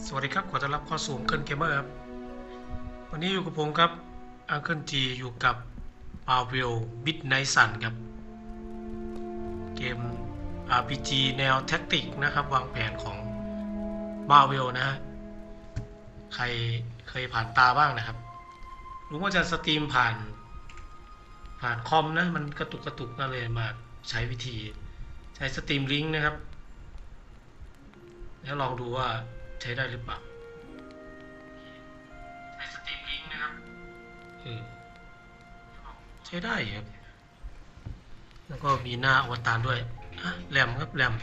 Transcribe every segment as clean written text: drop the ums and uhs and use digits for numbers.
สวัสดีครับขอต้อนรับเข้าสู่อังเคิลเกมเมอร์ครับวันนี้อยู่กับผมครับอังเคิลจีอยู่กับมาเวลมิดไนท์ซันครับเกม RPG แนวแท็กติกนะครับวางแผนของมาเวลนะฮะใครเคยผ่านตาบ้างนะครับรู้ว่าจะสตรีมผ่านคอมนะมันกระตุกก็เลยมาใช้วิธีใช้สตรีมลิงก์นะครับแล้วลองดูว่าใช้ได้หรือเปล่าใช้สตรีมลิงก์นะครับใช้ได้ครับแล้วก็มีหน้าอวตารด้วยแรมครับแรม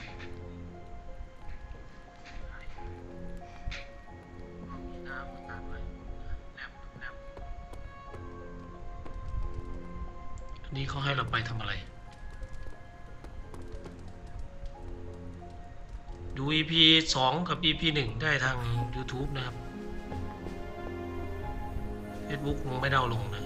อันนี้เขาให้เราไปทำอะไรดู EP 2 กับ EP 1 ได้ทาง YouTube นะครับ Facebook ไม่ได้เอาลงนะ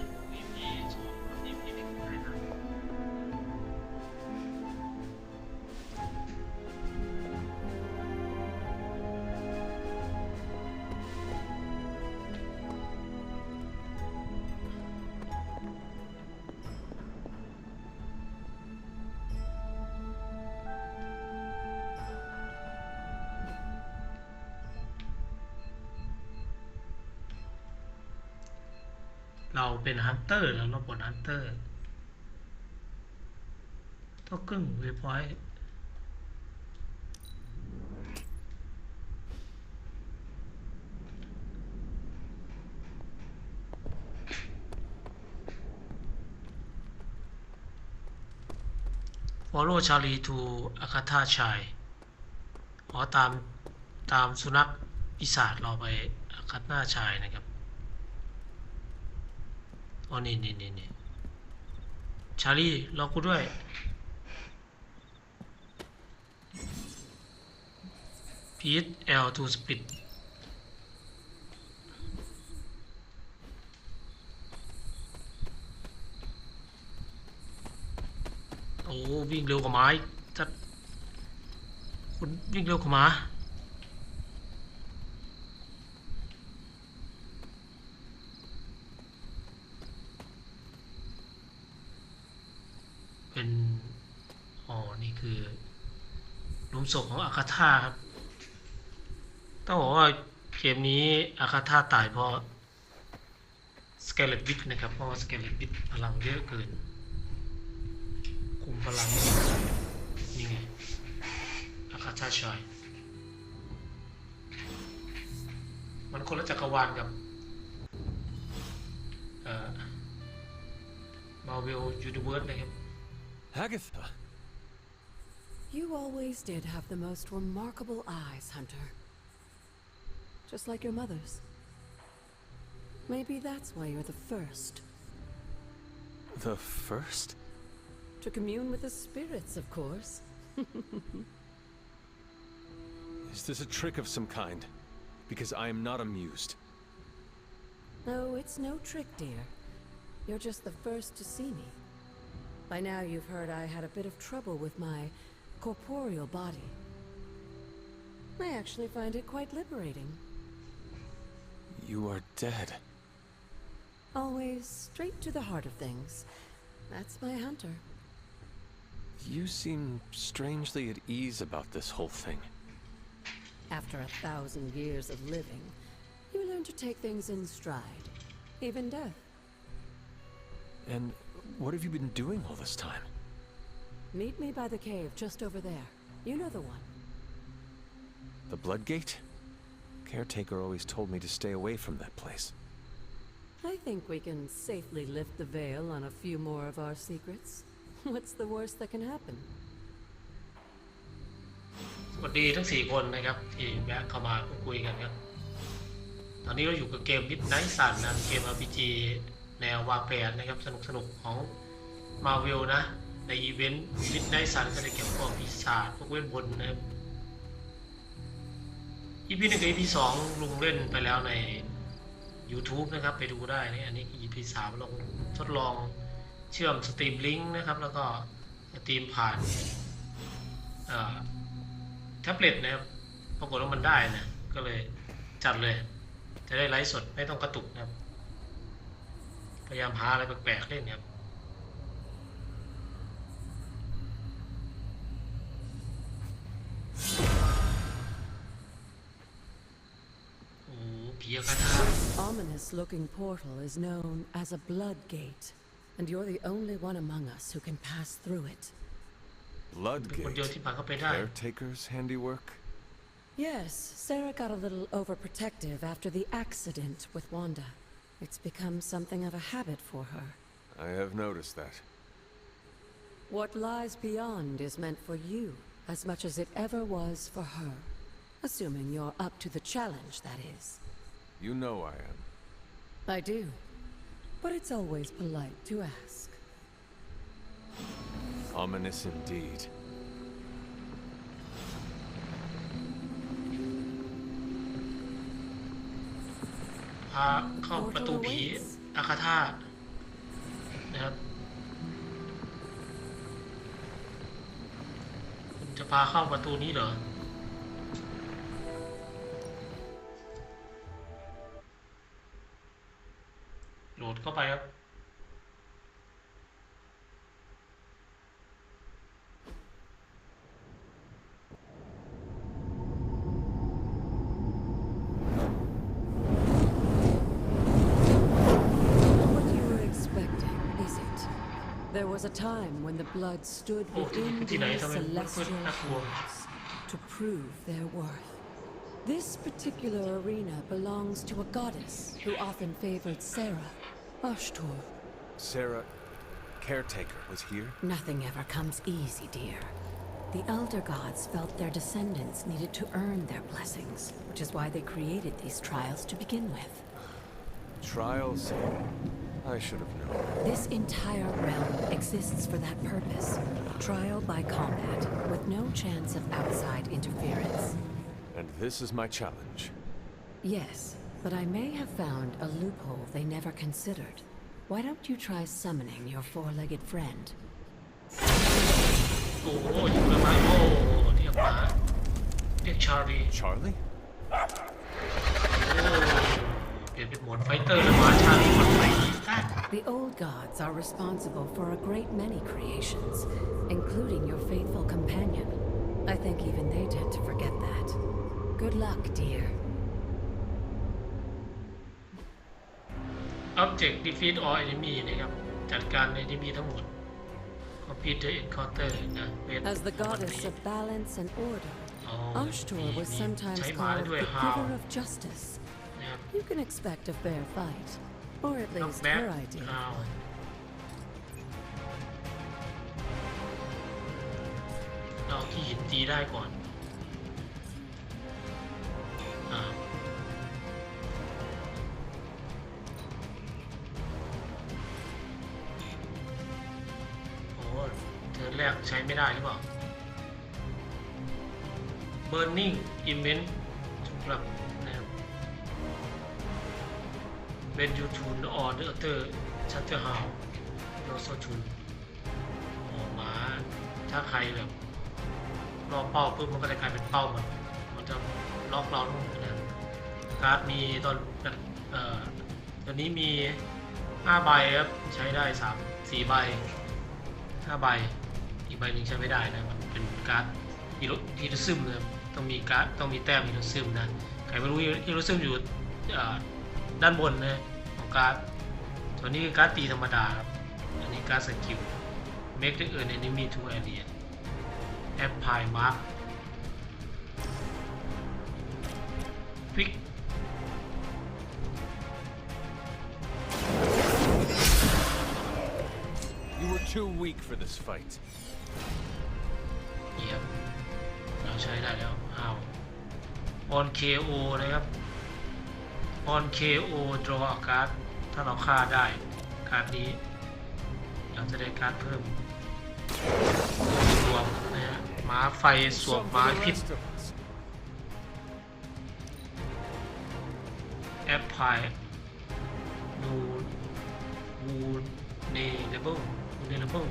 เราเป็นฮันเตอร์แล้วเราปลดฮันเตอร์ต้องกึ่งเวพอยต์follow Charlie to Akata Chai อ๋อตามสุนัขปีศาจเราไปอาคาธาชายนะครับอ๋อนี่ชาลีรอกูด้วยพีท L2 Split โอ้วิ่งเร็วกว่าไม้จัดคุณวิ่งเร็วกว่าม้าเป็นอ๋อนี่คือหลุมศพของอาคาธาครับต้องบอกว่าเกมนี้อาคาธาตายเพราะสเกเลตบิทนะครับเพราะว่าสเกเลตบิทพลังเยอะเกินคุมพลังนี่ไงอาคาธาชายมันคนละจักรวาลกับมาเวลยูนิเวิร์สนะครับ Agatha. You always did have the most remarkable eyes, Hunter. Just like your mother's. Maybe that's why you're the first. The first? To commune with the spirits, of course. Is this a trick of some kind? Because I am not amused. No, it's no trick, dear. You're just the first to see me. By now you've heard I had a bit of trouble with my corporeal body. I actually find it quite liberating. You are dead. Always straight to the heart of things. That's my Hunter. You seem strangely at ease about this whole thing. After 1,000 years of living, you learn to take things in stride, even death. And what have you been doing all this time? Meet me by the cave just over there. You know the one. The Bloodgate? Caretaker always told me to stay away from that place. I think we can safely lift the veil on a few more of our secrets. What's the worst that can happen? สวัสดีทั้ง4คนนะครับที่แวะเข้ามาคุยกันครับตอนนี้เราอยู่กับเกม Midnight Sun นะเกม RPG แนววางแผนนะครับสนุกของ Marvel นะในอีเวนต์ Midnight Sun ก็จะเกี่ยวกับปีศาจพวกเวทมนต์นะครับ EP 1 กับ EP 2ลุงเล่นไปแล้วใน YouTube นะครับไปดูได้นี่อันนี้ EP 3ลงทดลองเชื่อมสตรีมลิงก์นะครับแล้วก็สตรีมผ่านแท็บเล็ตนะครับปรากฏว่ามันได้นะก็เลย จัดเลย จะได้ไลฟ์สดไม่ต้องกระตุกนะครับ พยายามหาอะไรแปลกๆเล่นครับโอ้ผีคาถา Ominous-looking portal is known as a blood gate, and you're the only one among us who can pass through it. เป็นคนเดียวที่ผ่านเข้าไปได้ Caretaker's handiwork? Yes, Sarah got a little overprotective after the accident with Wanda. It's become something of a habit for her. I have noticed that. What lies beyond is meant for you as much as it ever was for her. Assuming you're up to the challenge, that is. You know I am. I do. But it's always polite to ask. Ominous indeed. พาเข้าประตูผีอาคาธานะครับคุณจะพาเข้าประตูนี้เหรอโหลดเข้าไปครับ There was a time when the blood stood within these celestial halls to prove their worth. This particular arena belongs to a goddess who often favored Sarah, Ashtor. Sarah, Caretaker, was here? Nothing ever comes easy, dear. The elder gods felt their descendants needed to earn their blessings, which is why they created these trials to begin with. Trials? I should have known. This entire realm exists for that purpose. Trial by combat, with no chance of outside interference. And this is my challenge. Yes, but I may have found a loophole they never considered. Why don't you try summoning your four-legged friend? โอ้โหอยู่กับไม้โอ้เรียกหมาเรียกชาลี Charlie? โอ้เปลี่ยนเป็นโหมดไฟเตอร์แล้วหมาชาลีคนใหม่ The old gods are responsible for a great many creations, including your faithful companion. I think even they tend to forget that. Good luck, dear. Object defeat all enemy นะครับจัดการ enemy ทั้งหมด complete the encounter นะ As the goddess of balance and order, Ashtor was ใช้ sometimes หมาได้ called ด้วย the ฮาว giver of justice. นะครับ You can expect a fair fight, or at น็อก least แบ็ค her idea ฮาว of one. เราที่หินตีได้ก่อนอ่าโอ้เทิร์นแรกใช้ไม่ได้หรือเปล่า Burning Event สำหรับนะครับ When you tune on the other shutter house you also tune ออกมาถ้าใครแบบรอเป้าปุ๊บมันก็จะกลายเป็นเป้ามันจะล็อกเราลงนะครับการ์ดมีตอนนี้มี5ใบครับใช้ได้4ใบ5ใบอีกใบหนึ่งใช้ไม่ได้นะมันเป็นการ์ดฮีโรซึมนะครับต้องมีการ์ดต้องมีแต้มฮีโรซึมนะใครไม่รู้ฮีโรซึมอยู่ด้านบนนะของการ์ดตัวนี้คือการ์ดตีธรรมดาครับอันนี้การ์ดสกิล make the enemy to area apply mark quick You were too weak for this fight. เยี่ยมเราใช้ได้แล้วอ้าว on KO นะครับ on KO draw a card ถ้าเราฆ่าได้การ์ดนี้เราจะได้การ์ดเพิ่มสวมนะฮะหมาไฟสวมหมาพิษ apply vulnerable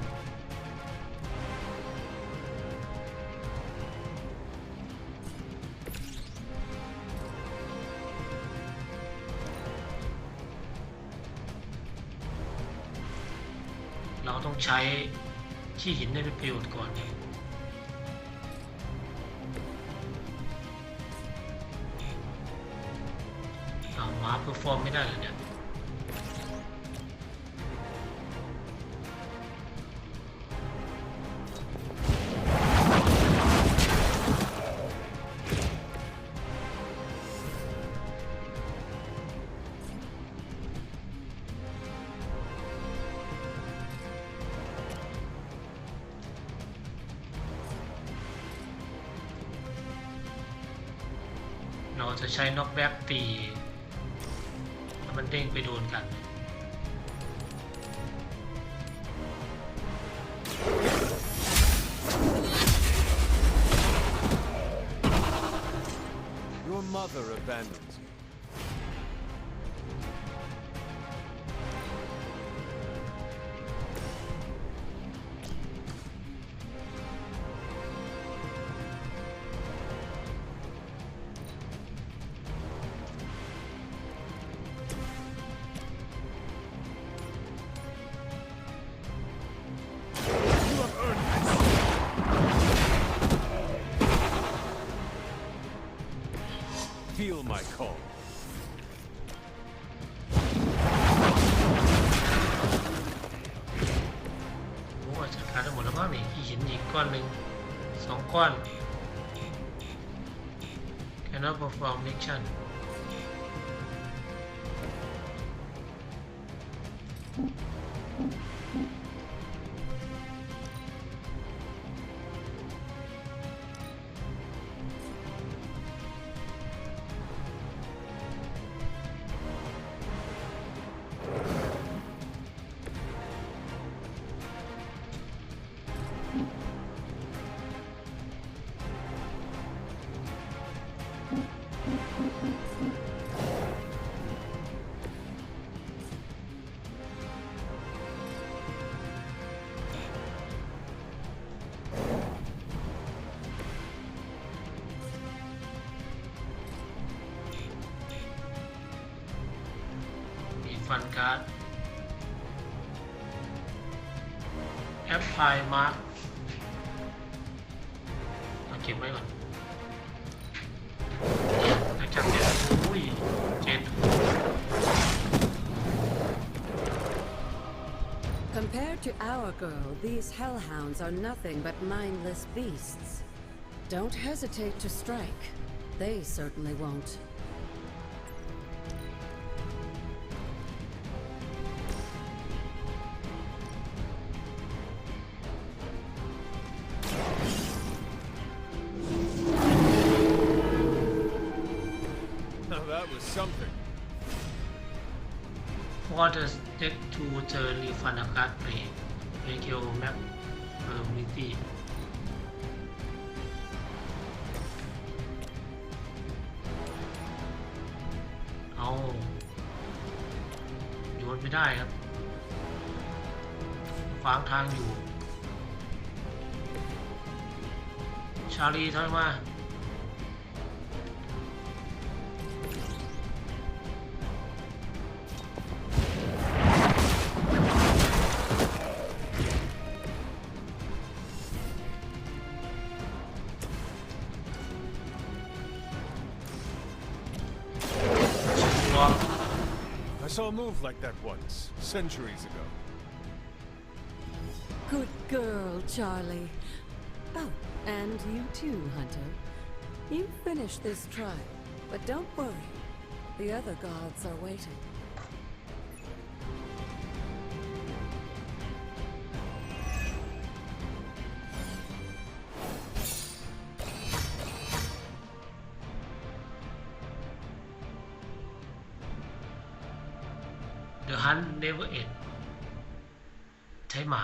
โ ต้องใช้ขี้หินให้เป็นประโยชน์ก่อนนี่มาเพอร์ฟอร์มไม่ได้เลยเนี่ยเราจะใช้น็อกแบ็กตีมันเด้งไปโดนกัน Your mother abandons you. Feel my call. โอ้จัดการได้หมดแล้วมั้งนี่ที่หินอีกก้อนหนึ่ง2 ก้อน Cannot perform missionฟันการ์ดแอปพลายมาร์กเอาเก็บไว้ก่อนนะครับเนี่ยอุ้ยเจ็ด Compared to our girl, these hellhounds are nothing but mindless beasts. Don't hesitate to strike. They certainly won't. Now that was something. What does take to turn refund a card play? Make your map permanently. เอาโยนไม่ได้ครับขวางทางอยู่ชาลีถอยมาI saw a move like that once, centuries ago. Good girl, Charlie. Oh, and you too, Hunter. You finished this trial, but don't worry. The other gods are waiting. The hunt never ends ใช้หมา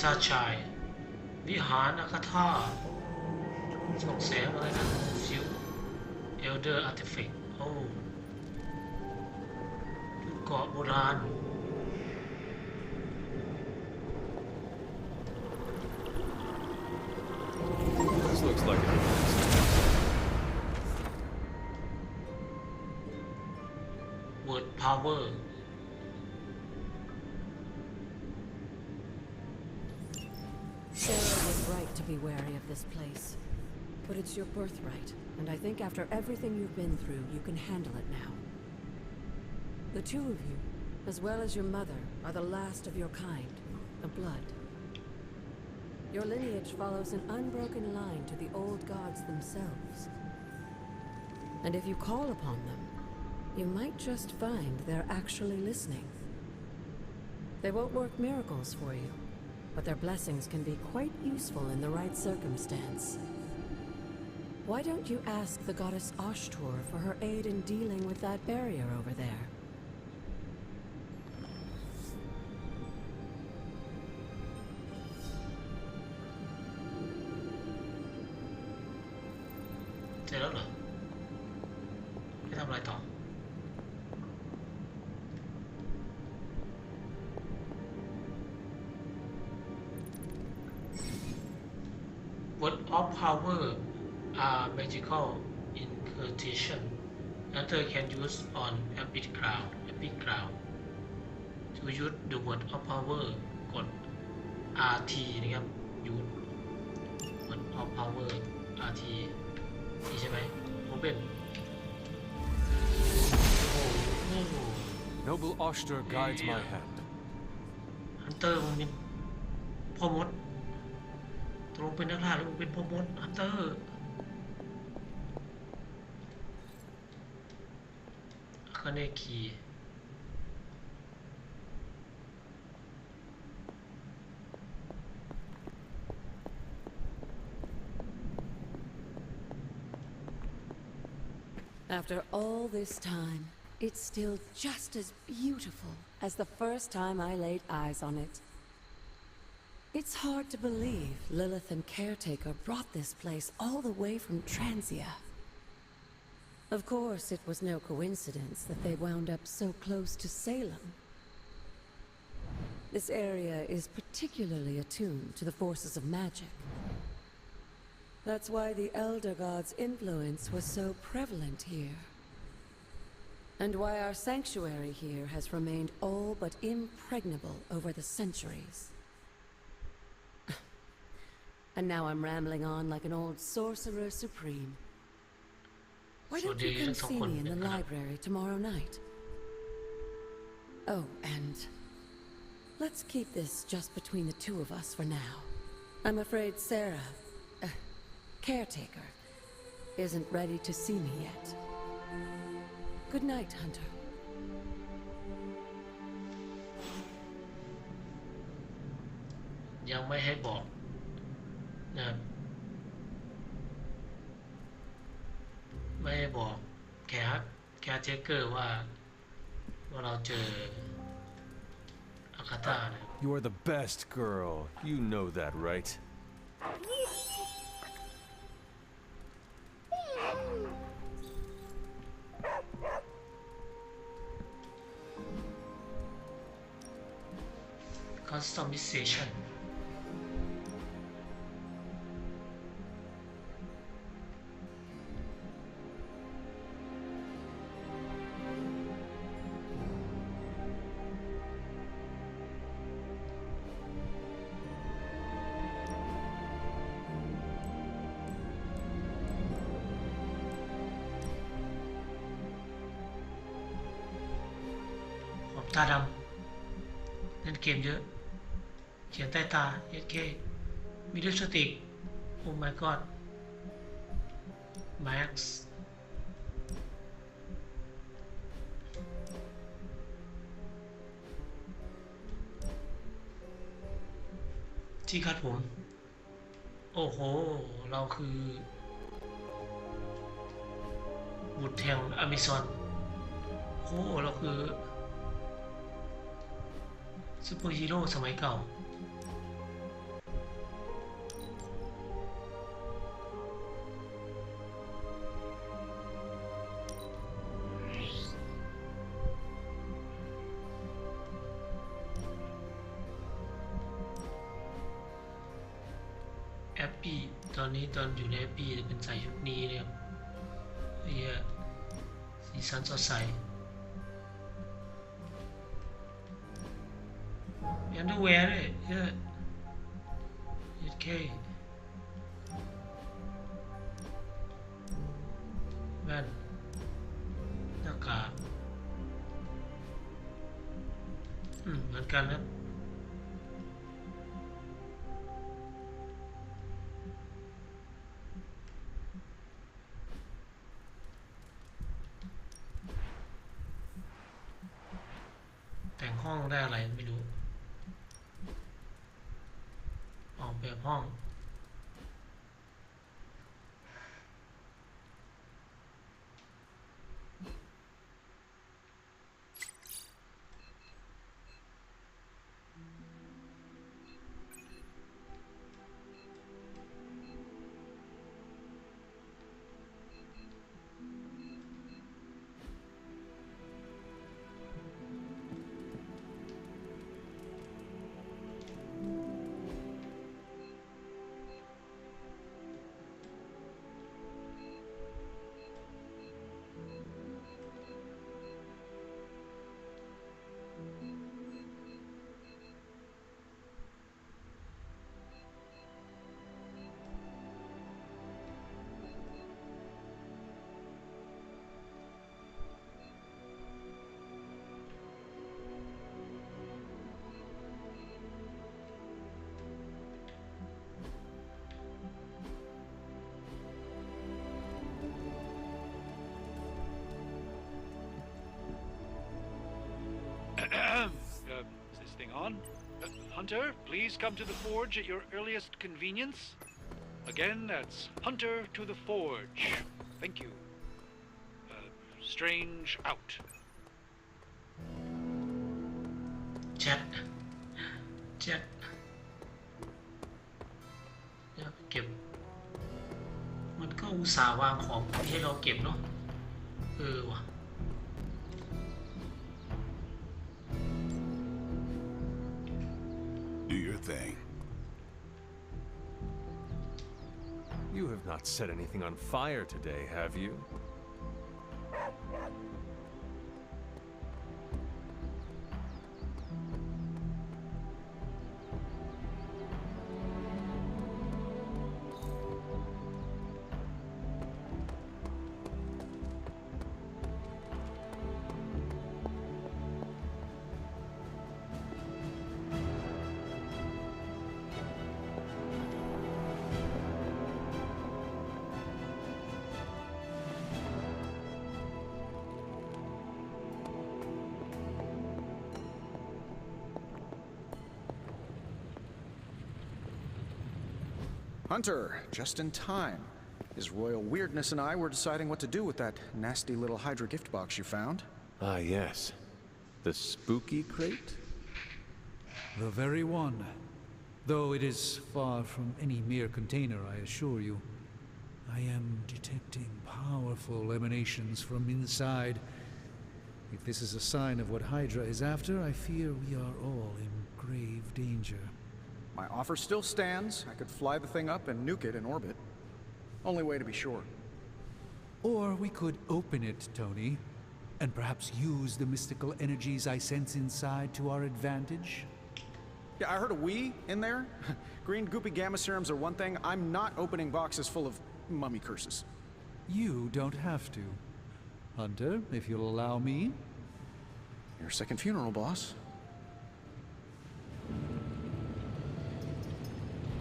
ธาชายวิหารอาคาธาส่องแสงอะไรนะฟิวเอลเดอร์อาร์ติแฟกต์โอ้เกาะโบราณ This looks like it. Word power Sarah was right to be wary of this place. But it's your birthright, and I think after everything you've been through, you can handle it now. The two of you, as well as your mother, are the last of your kind, the blood. Your lineage follows an unbroken line to the old gods themselves. And if you call upon them, you might just find they're actually listening. They won't work miracles for you, but their blessings can be quite useful in the right circumstance. Why don't you ask the goddess Ashtur for her aid in dealing with that barrier over there? เสร็จแล้วเหรอไม่ทำอะไรต่อ Word of power are magical incantation Hunter can use on epic ground to use the word of power กด RT นะครับ use word of power RT นี่ใช่ไหม Open โอ้โห Noble Ashtur guides my hand. Hunter มึงเป็นพ่อมดตรงเป็นนักล่าหรือมึงเป็นพ่อมด Hunterคะแนนคีย์ After all this time, it's still just as beautiful as the first time I laid eyes on it. It's hard to believe Lilith and Caretaker brought this place all the way from Transia. Of course, it was no coincidence that they wound up so close to Salem. This area is particularly attuned to the forces of magic. That's why the Elder God's influence was so prevalent here. And why our sanctuary here has remained all but impregnable over the centuries. And now I'm rambling on like an old sorcerer supreme. Why don't you come see me in the library tomorrow night? Oh, and let's keep this just between the two of us for now. I'm afraid Sarah, Caretaker, isn't ready to see me yet. Good night, Hunter. ยังไม่ให้บอกนะครับไม่ให้บอกแคร์เจเกอร์ว่าเราเจออาคาธานะครับ You are the best girl. You know that, right? Customization ผมตาดำเล่นเกมเยอะเขียนใต้ตา SK มีลิปสติก Oh my god Max ที่คาดผม โอ้โห เราคือบุตรแห่งอเมซอนโอ้โห เราคือซูเปอร์ฮีโร่สมัยเก่า ปี้ตอนนี้ตอนอยู่ในแอปปี้จะเป็นใส่ชุดนี้เลยครับไอ้เหี้ยสีสันสดใสมีอันเดอร์แวร์ด้วยเยอะโอเคแว่นหน้ากากเหมือนกันนะแต่งห้องได้อะไรไม่รู้ออกแบบห้องIs this thing on? Hunter, please come to the forge at your earliest convenience. Again, that's Hunter to the forge. Thank you. Strange out. แชทเนี่ยเก็บมันก็อุตส่าห์วางของให้เราเก็บเนาะว่ะDo your thing. You have not set anything on fire today, have you? Hunter, just in time. His royal weirdness and I were deciding what to do with that nasty little Hydra gift box you found. Ah, yes. The spooky crate? The very one. Though it is far from any mere container, I assure you. I am detecting powerful emanations from inside. If this is a sign of what Hydra is after, I fear we are all in grave danger. My offer still stands. I could fly the thing up and nuke it in orbit. Only way to be sure. Or we could open it, Tony, and perhaps use the mystical energies I sense inside to our advantage. Yeah, I heard a "we" in there. Green goopy gamma serums are one thing. I'm not opening boxes full of mummy curses. You don't have to. Hunter, if you'll allow me. Your second funeral, boss.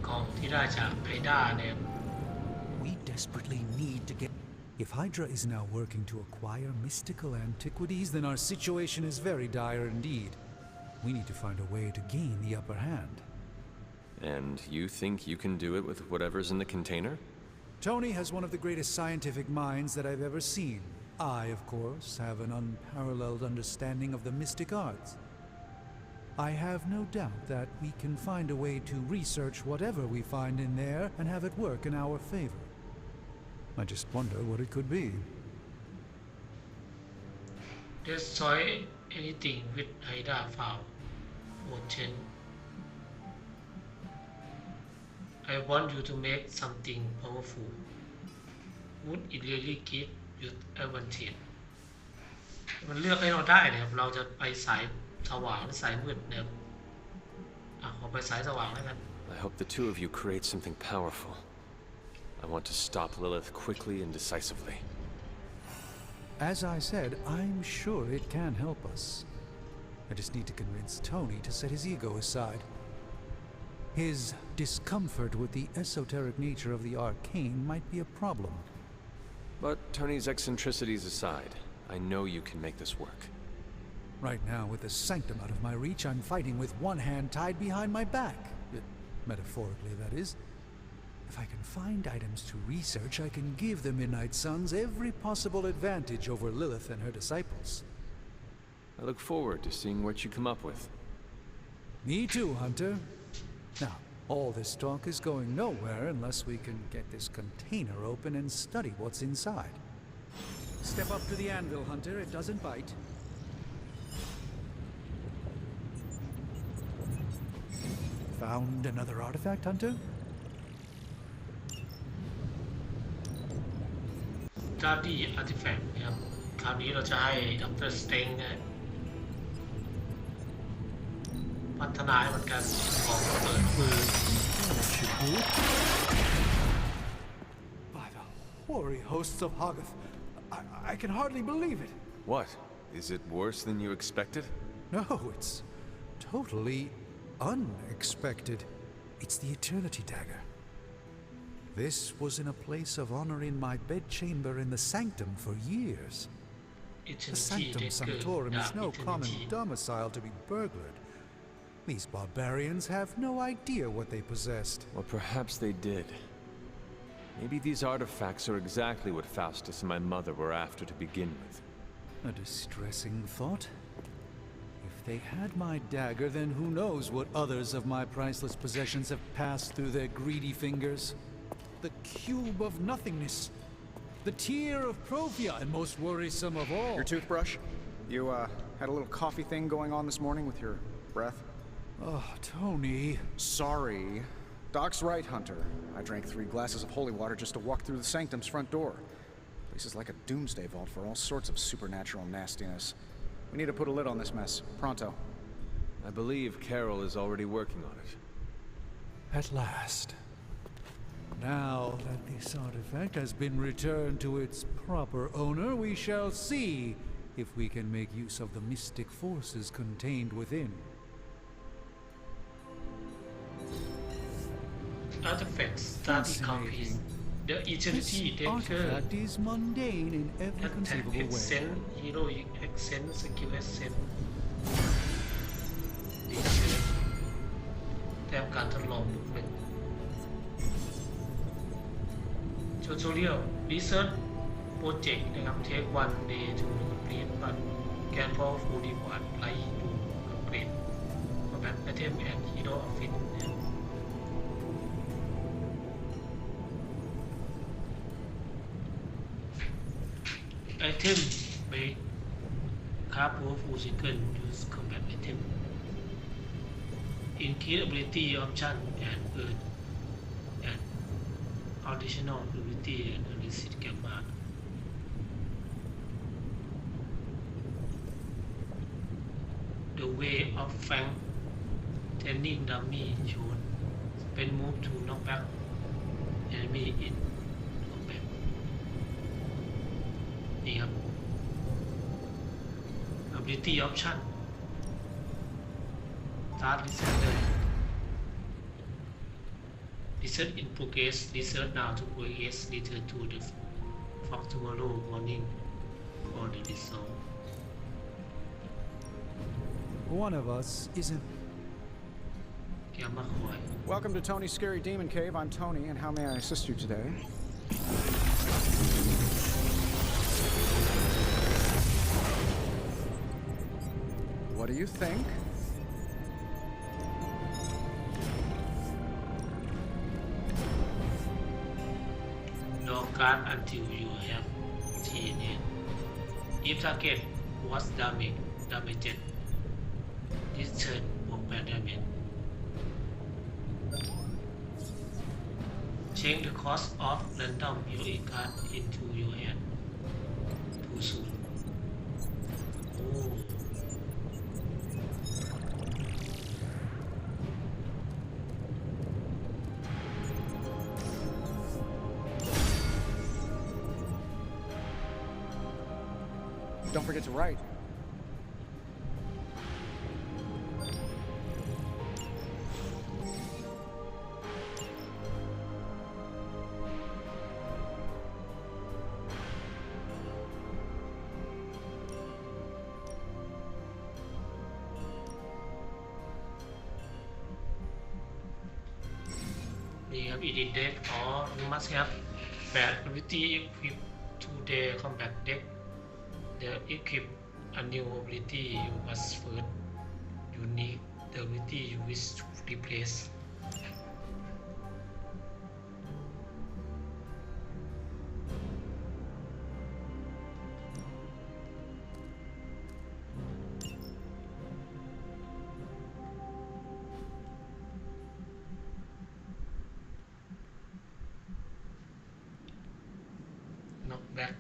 ของที่ได้จากไอด้าเนี่ย We desperately need to get... If Hydra is now working to acquire mystical antiquities, then our situation is very dire indeed. We need to find a way to gain the upper hand. And you think you can do it with whatever's in the container? Tony has one of the greatest scientific minds that I've ever seen. I, of course, have an unparalleled understanding of the mystic arts. I have no doubt that we can find a way to research whatever we find in there and have it work in our favor. I just wonder what it could be. Destroy anything with Hydra file โหวตเชน I want you to make something powerful. Would it really give you advantage มันเลือกให้เราได้นะครับเราจะไปสายสว่างหรือสายมืดนะครับขอไปสายสว่างแล้วกัน I hope the two of you create something powerful. I want to stop Lilith quickly and decisively. As I said, I'm sure it can help us. I just need to convince Tony to set his ego aside. His discomfort with the esoteric nature of the arcane might be a problem. But Tony's eccentricities aside, I know you can make this work. Right now, with the sanctum out of my reach, I'm fighting with one hand tied behind my back. Metaphorically, that is. If I can find items to research, I can give the Midnight Suns every possible advantage over Lilith and her disciples. I look forward to seeing what you come up with. Me too, Hunter. Now, all this talk is going nowhere unless we can get this container open and study what's inside. Step up to the anvil, Hunter. It doesn't bite. Found another artifact, Hunter? Study artifact นะครับคราวนี้เราจะให้ดรสเต็งพัฒนาให้มันการของระเบิดมือ By the hoary hosts of Hoggoth, I can hardly believe it. What? Is it worse than you expected? No, it's totally unexpected. It's the Eternity Dagger. This was in a place of honor in my bedchamber in the Sanctum for years. The Sanctum Sanctorum is no common domicile to be burglared. These barbarians have no idea what they possessed. Well, perhaps they did. Maybe these artifacts are exactly what Faustus and my mother were after to begin with. A distressing thought. If they had my dagger, then who knows what others of my priceless possessions have passed through their greedy fingers. The cube of nothingness. The tear of Prophia, and most worrisome of all. Your toothbrush? You, had a little coffee thing going on this morning with your breath? Oh, Tony. Sorry. Doc's right, Hunter. I drank 3 glasses of holy water just to walk through the Sanctum's front door. This is like a doomsday vault for all sorts of supernatural nastiness. We need to put a lid on this mess. Pronto. I believe Carol is already working on it. At last. Now that this artifact has been returned to its proper owner, we shall see if we can make use of the mystic forces contained within. Artifact study complete. The Eternity This Dagger artifact is mundane in every Attack conceivable way. Accent Heroic Accent Skill Accent Research แต้มการทดลองบุกหนึ่ง Tutorial Research Project นะครับ Take 1 day to complete but can powerful reward like to complete Combat Item and Hero Outfit นะครับ Item ไปคราฟ Powerful Single Use Combat Item Increase Ability Option and Earn and Additional Ability and Illicit Gamma The Way of Fang Training Dummy Shown Spend Move to knock back Enemy in Combat นี่ครับ Ability Option Start Research เลย Research in progress Research now to progress Return to the fog tomorrow morning for the result One of us isn't. แกมาคอย Welcome to Tony's Scary Demon Cave. I'm Tony, and how may I assist you today? What do you think? No card until you have TNN. If target was damaged, this turn บวก8 damage change the cost of random your card into your hand too soon โอ้ Don't forget to write.นี่ครับ edit deck อ๋อ you must have bad ability equipped to their combat deck the equip a new ability you must first unique the ability you wish to replace knock back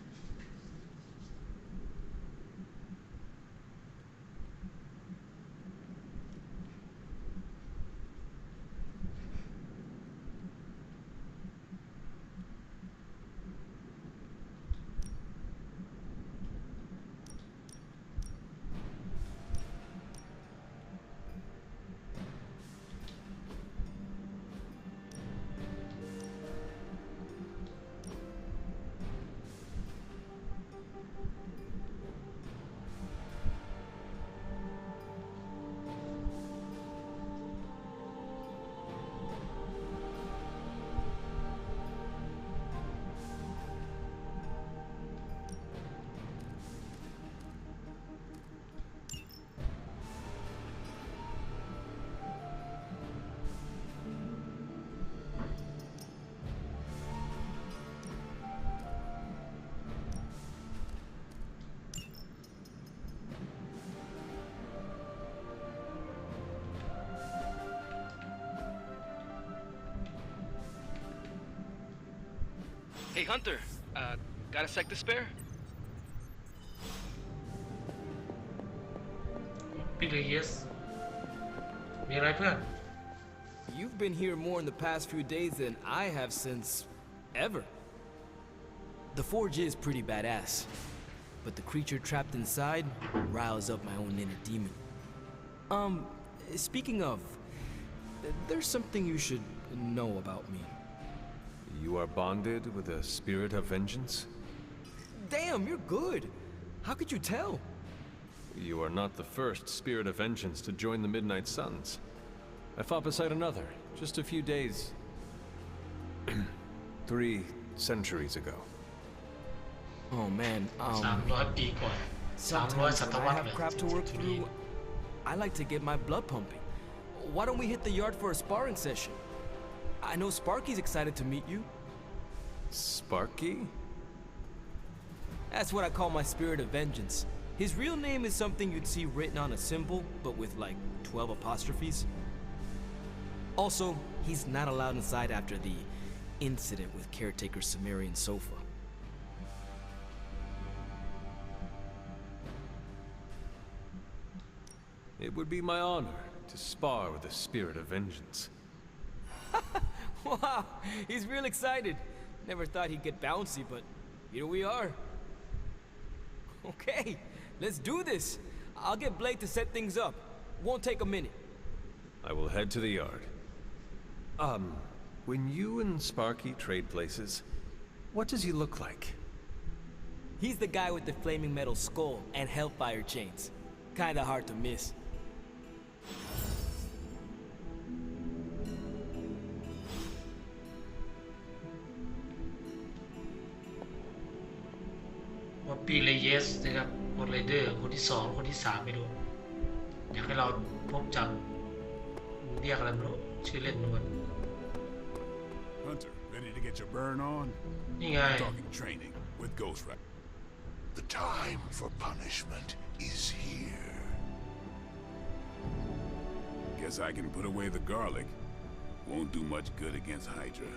Hey, Hunter. Got a sec to spare? พี่เลย yes มีอะไรเพื่อน You've been here more in the past few days than I have since ever. The forge is pretty badass, but the creature trapped inside riles up my own inner demon. Speaking of, there's something you should know about me. You are bonded with a spirit of vengeance? Damn, you're good. How could you tell? You are not the first spirit of vengeance to join the Midnight Suns. I fought beside another, just a few days... 3 centuries ago. Oh man, 300 ปีก่อน sometimes 300 ศต when วร I รษ have เลย crap to work through, I like to get my blood pumping. Why don't we hit the yard for a sparring session? I know Sparky's excited to meet you. Sparky? That's what I call my spirit of vengeance. His real name is something you'd see written on a symbol, but with like 12 apostrophes. Also, he's not allowed inside after the incident with caretaker Sumerian sofa. It would be my honor to spar with the spirit of vengeance. Wow, he's real excited. Never thought he'd get bouncy, but here we are. Okay, let's do this. I'll get Blake to set things up. Won't take a minute. I will head to the yard. When you and Sparky trade places, what does he look like? He's the guy with the flaming metal skull and hellfire chains. Kinda hard to miss.ว่าปีเลย yes นะครับกดไรเดอร์คนที่2คนที่3ไม่รู้อยากให้เราพบจับเรียกอะไรไม่รู้ชื่อเล่นมัน Hunter, ready to get your burn on? นี่ไง Talking training with Ghost Rider. The time for punishment is here. Guess I can put away the garlic. Won't do much good against Hydra.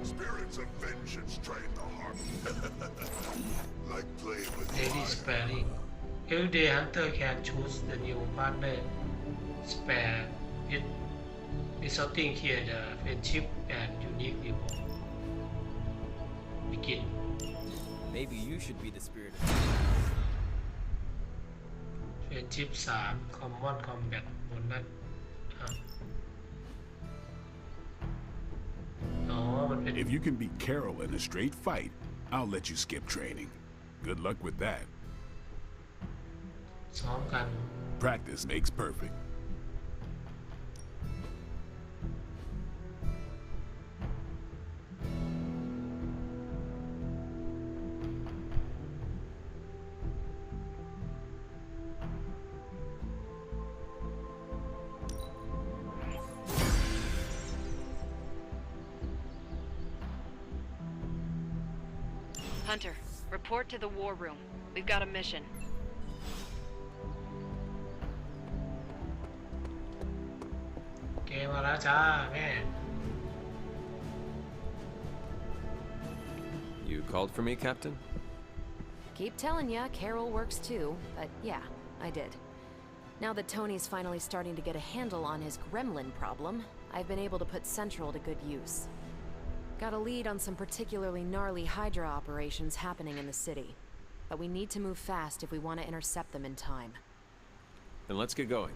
Spirits of vengeance drain the heart. Like playing with daily fire. sparring every day hunter can choose the new partner spare with resulting here the friendship and unique reward begin Maybe you should be the spirit. friendship 3 common combat bonus อ๋อมันเป็น If you can beat Carol in a straight fight, I'll let you skip training. Good luck with that. ซ้อมกัน Practice makes perfect. Hunter, report to the war room. We've got a mission. เกมมาแล้วจ้าแม่ You called for me, Captain? Keep telling ya, Carol works too, but yeah, I did. Now that Tony's finally starting to get a handle on his gremlin problem, I've been able to put Central to good use. Got a lead on some particularly gnarly Hydra operations happening in the city. But we need to move fast if we want to intercept them in time. Then let's get going.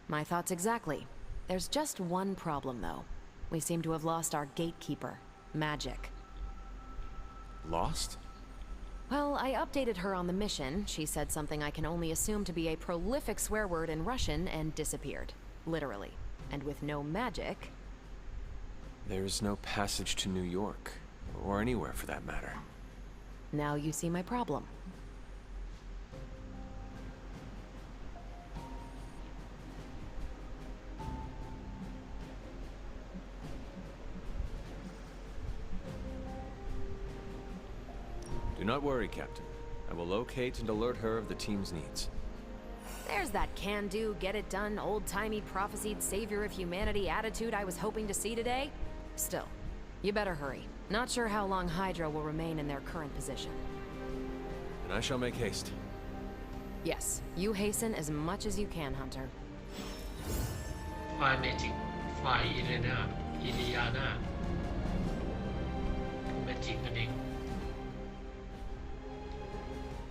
My thoughts exactly. There's just one problem, though. We seem to have lost our gatekeeper, Magic. Lost? Well, I updated her on the mission. She said something I can only assume to be a prolific swear word in Russian and disappeared. Literally. And with no magic... There's no passage to New York, or anywhere for that matter. Now you see my problem. Do not worry, Captain. I will locate and alert her of the team's needs. There's that can-do, get-it-done, old-timey prophesied savior of humanity attitude I was hoping to see today. Still, you better hurry. Not sure how long Hydra will remain in their current position. And I shall make haste. Yes, you hasten as much as you can, Hunter. ไฟเมจิกไฟอิเลนาอิลิยานาเมจิกนั่นเอง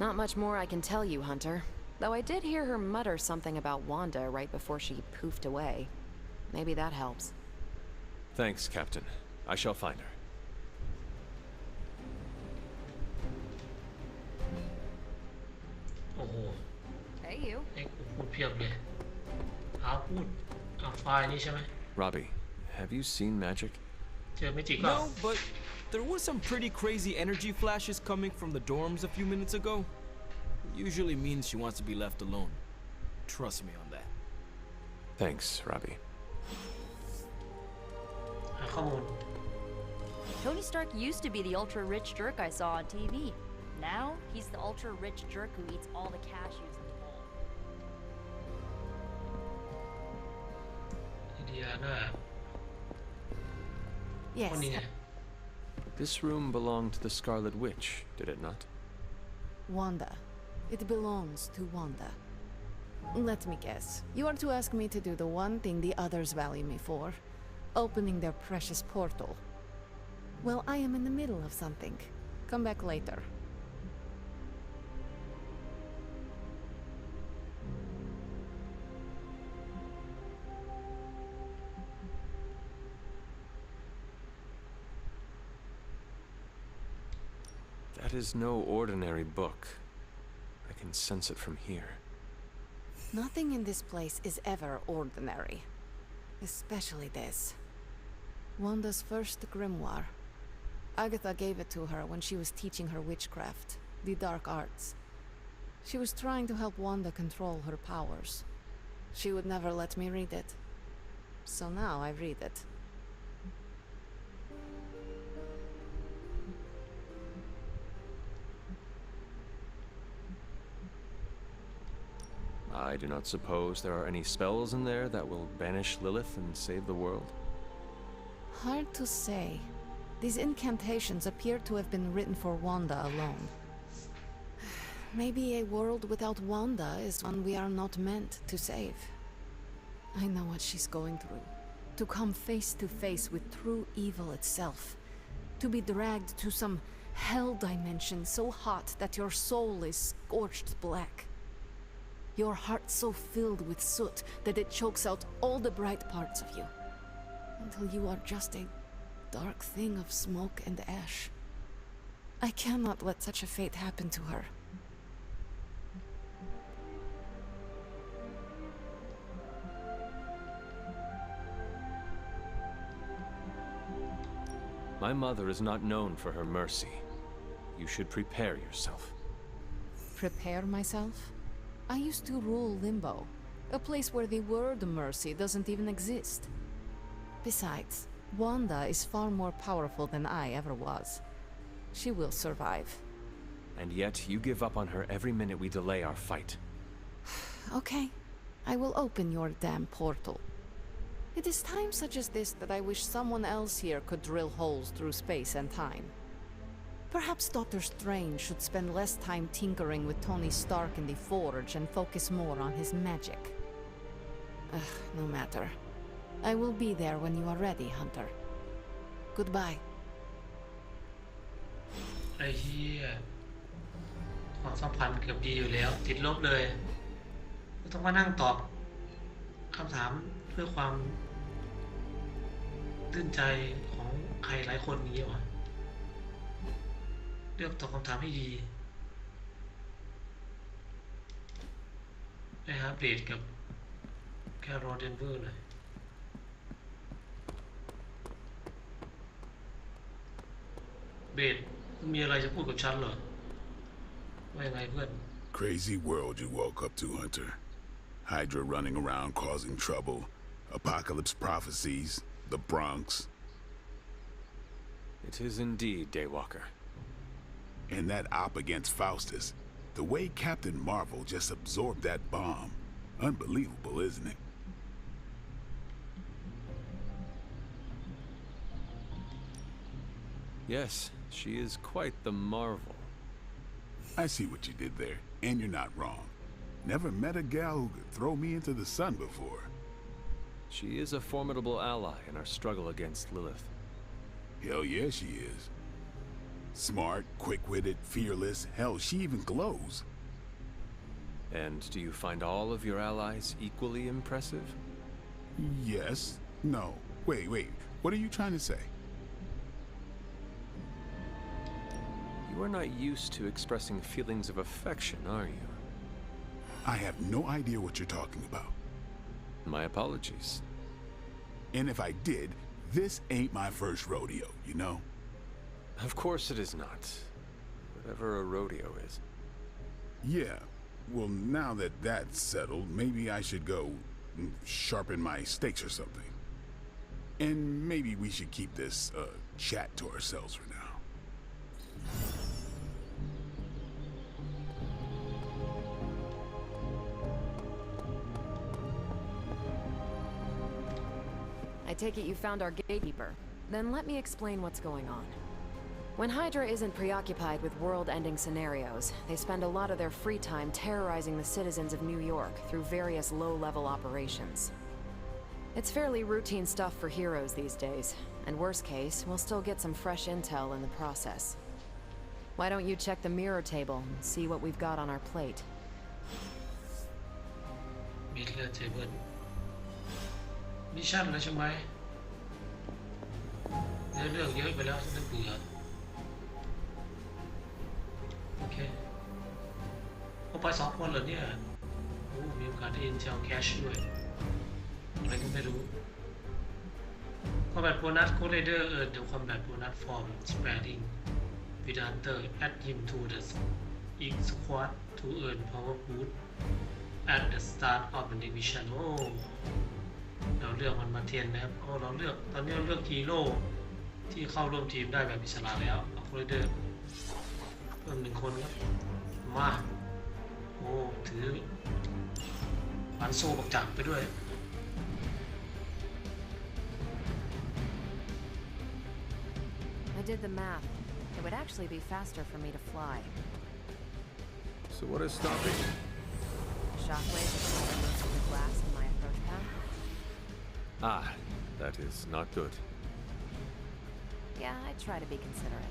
Not much more I can tell you, Hunter. Though I did hear her mutter something about Wanda right before she poofed away. Maybe that helps. Thanks, Captain. I shall find her. โอ้โห Hey, you. ให้กูพูดเพียบเลยพูดไฟล์นี้ใช่ไหม Robbie, have you seen Magic? เจอเมจิกก็ No, but there was some pretty crazy energy flashes coming from the dorms a few minutes ago. Usually means she wants to be left alone. Trust me on that. Thanks, Robbie. หาข้อมูล Tony Stark used to be the ultra-rich jerk I saw on TV. Now, he's the ultra-rich jerk who eats all the cashews in the bowl. อิลิยานา Yes. คนนี้ไง This room belonged to the Scarlet Witch, did it not? Wanda. It belongs to Wanda. Let me guess. You are to ask me to do the one thing the others value me for. Opening their precious portal. Well, I am in the middle of something. Come back later. That is no ordinary book. I can sense it from here. Nothing in this place is ever ordinary. Especially this. Wanda's first grimoire. Agatha gave it to her when she was teaching her witchcraft, the dark arts. She was trying to help Wanda control her powers. She would never let me read it. So now I read it. I do not suppose there are any spells in there that will banish Lilith and save the world? Hard to say. These incantations appear to have been written for Wanda alone. Maybe a world without Wanda is one we are not meant to save. I know what she's going through. To come face to face with true evil itself. To be dragged to some hell dimension so hot that your soul is scorched black. Your heart so filled with soot that it chokes out all the bright parts of you. Until you are just a dark thing of smoke and ash. I cannot let such a fate happen to her. My mother is not known for her mercy. You should prepare yourself. Prepare myself? I used to rule Limbo, a place where the word mercy doesn't even exist. Besides, Wanda is far more powerful than I ever was. She will survive. And yet, you give up on her every minute we delay our fight. Okay, I will open your damn portal. It is times such as this that I wish someone else here could drill holes through space and time. Perhaps Doctor Strange should spend less time tinkering with Tony Stark in the Forge and focus more on his magic. No matter. I will be there when you are ready, Hunter. Goodbye. ไอ้เหี้ยความสัมพันธ์เกือบดีอยู่แล้วติดลบเลยต้องมานั่งตอบคำถามเพื่อความตื่นใจของใครหลายคนนี้วะเลือกตอบคำถามให้ดีไปหาเบรดกับแคโรเดนเวอร์เลยเบรดมีอะไรจะพูดกับฉันเหรอว่ายังไงเพื่อน Crazy world you woke up to, Hunter. Hydra running around causing trouble, apocalypse prophecies, the Bronx. It is indeed, Daywalker. And that op against Faustus. The way Captain Marvel just absorbed that bomb. Unbelievable, isn't it? Yes, she is quite the marvel. I see what you did there, and you're not wrong. Never met a gal who could throw me into the sun before. She is a formidable ally in our struggle against Lilith. Hell yeah, she is. Smart, quick-witted, fearless, hell, she even glows. And do you find all of your allies equally impressive? Yes. No. Wait. What are you trying to say? You are not used to expressing feelings of affection, are you? I have no idea what you're talking about. My apologies. And if I did, this ain't my first rodeo, you know? Of course it is not. Whatever a rodeo is. Yeah. Well, now that that's settled, maybe I should go sharpen my stakes or something. And maybe we should keep this chat to ourselves for now. I take it you found our gatekeeper. Then let me explain what's going on. When Hydra isn't preoccupied with world-ending scenarios, they spend a lot of their free time terrorizing the citizens of New York through various low-level operations. It's fairly routine stuff for heroes these days, and worst case, we'll still get some fresh intel in the process. Why don't you check the mirror table and see what we've got on our plate? Mirror table. มิชชั่นแล้วใช่ไหมเรื่องเยอะไปแล้วฉันเบื่อโอเคเอาไป2 คนเหรอเนี่ยโอ้มีโอกาสได้ Intel Cash ด้วยอะไรก็ไม่รู้ Combat Bonus Code Rider earn the Combat Bonus from sparring with Hunter add him to the X Squad to earn Power Boost at the start of the mission โอ้เราเลือกมันมาเทียนนะครับเราเลือกตอนนี้เราเลือกฮีโร่ที่เข้าร่วมทีมได้แบบอิสระแล้วเอาโคเรเดอร์เพิ่ม1 คนครับมาโอ้ถือขวานโซ่บักจักไปด้วย I did the math. It would actually be faster for me to fly. So what is stopping you? Shockwaves have shattered most of the glass in my approach path. Ah, that is not good. Yeah, I try to be considerate.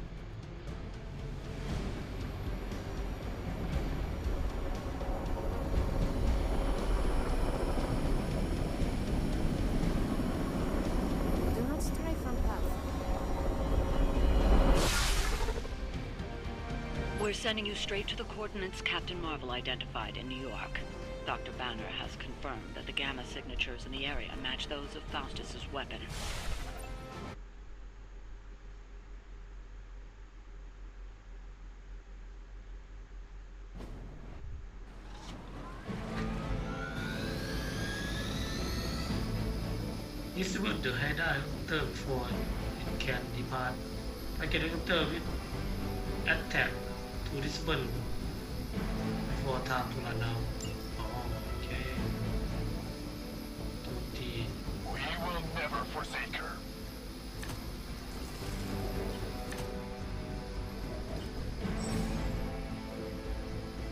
Do not stray from path. We're sending you straight to the coordinates Captain Marvel identified in New York. Dr. Banner has confirmed that the gamma signatures in the area match those of Faustus's weapon. Disable the helicopter before it can depart. Target helicopter with attack to disable before time to run out. Oh, okay. We will never forsake her.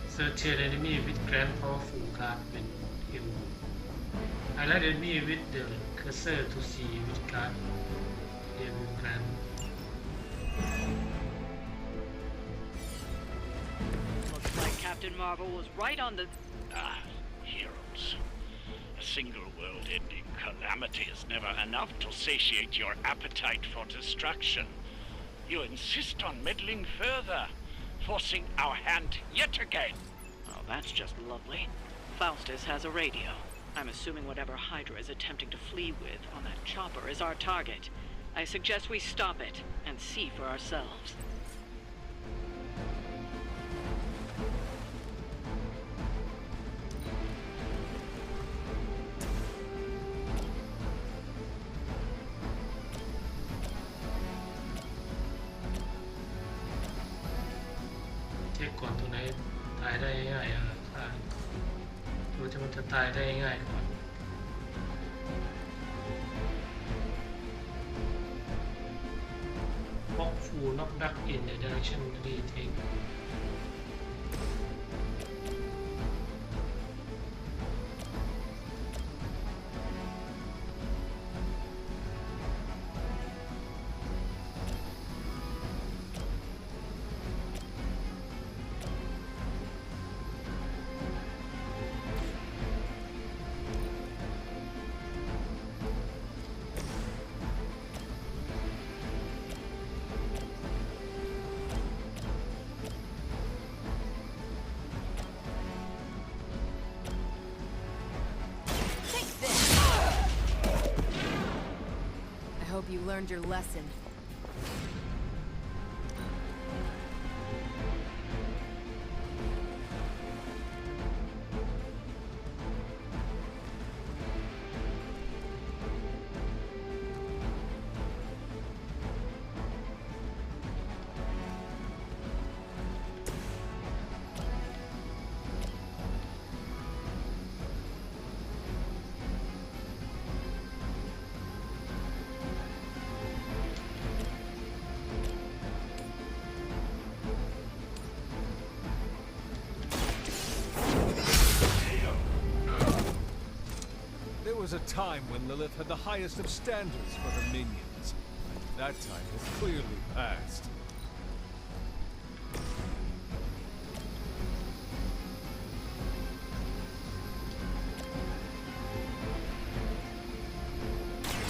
Search an enemy with grand powerful card when you highlight enemy with the cursor to see which card they will grant. Looks like Captain Marvel was right on the... Heroes. A single world-ending calamity is never enough to satiate your appetite for destruction. You insist on meddling further, forcing our hand yet again. Oh, that's just lovely. Faustus has a radio. I'm assuming whatever Hydra is attempting to flee with on that chopper is our target. I suggest we stop it and see for ourselves. Check ก่อนตัวไหนตายได้ง่ายตัวจะมันจะตายได้ง่ายก่อน Walk full knock back in the direction they take. I hope you learned your lesson. There was a time when Lilith had the highest of standards for her minions. That time has clearly passed.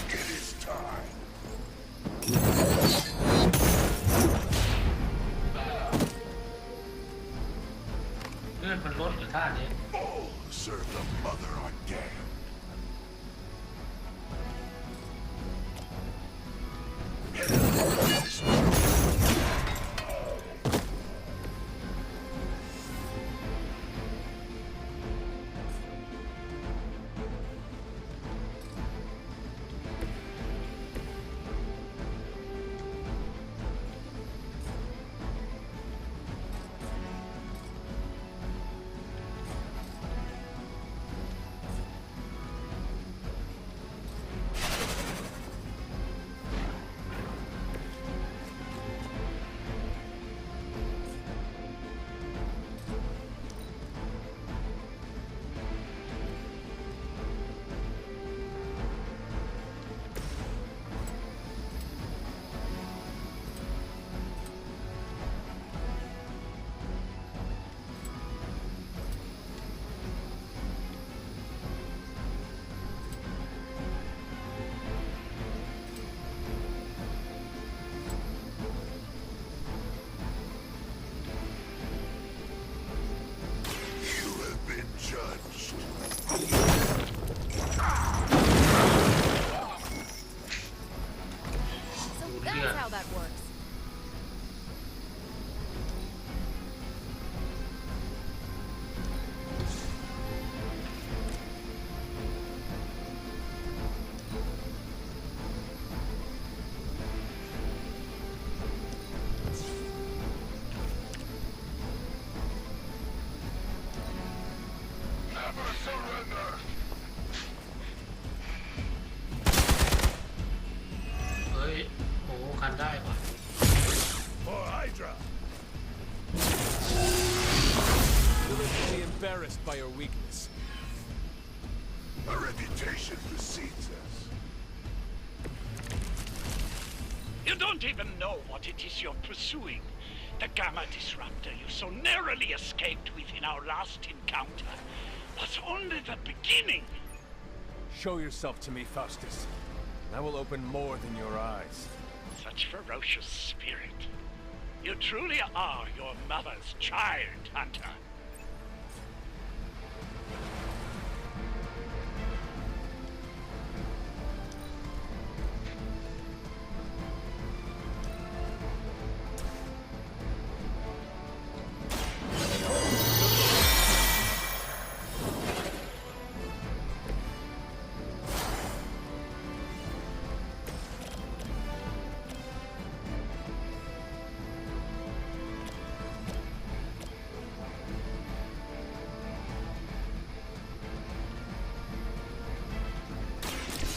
It is time. เลือดมันลดเหรือท่านี้ All serve the mother are damned. For Hydra! You'll be embarrassed by your weakness. Our reputation precedes us. You don't even know what it is you're pursuing. The Gamma Disruptor you so narrowly escaped with in our last encounter was only the beginning. Show yourself to me, Faustus. I will open more than your eyes. Such ferocious spirit. You truly are your mother's child, Hunter.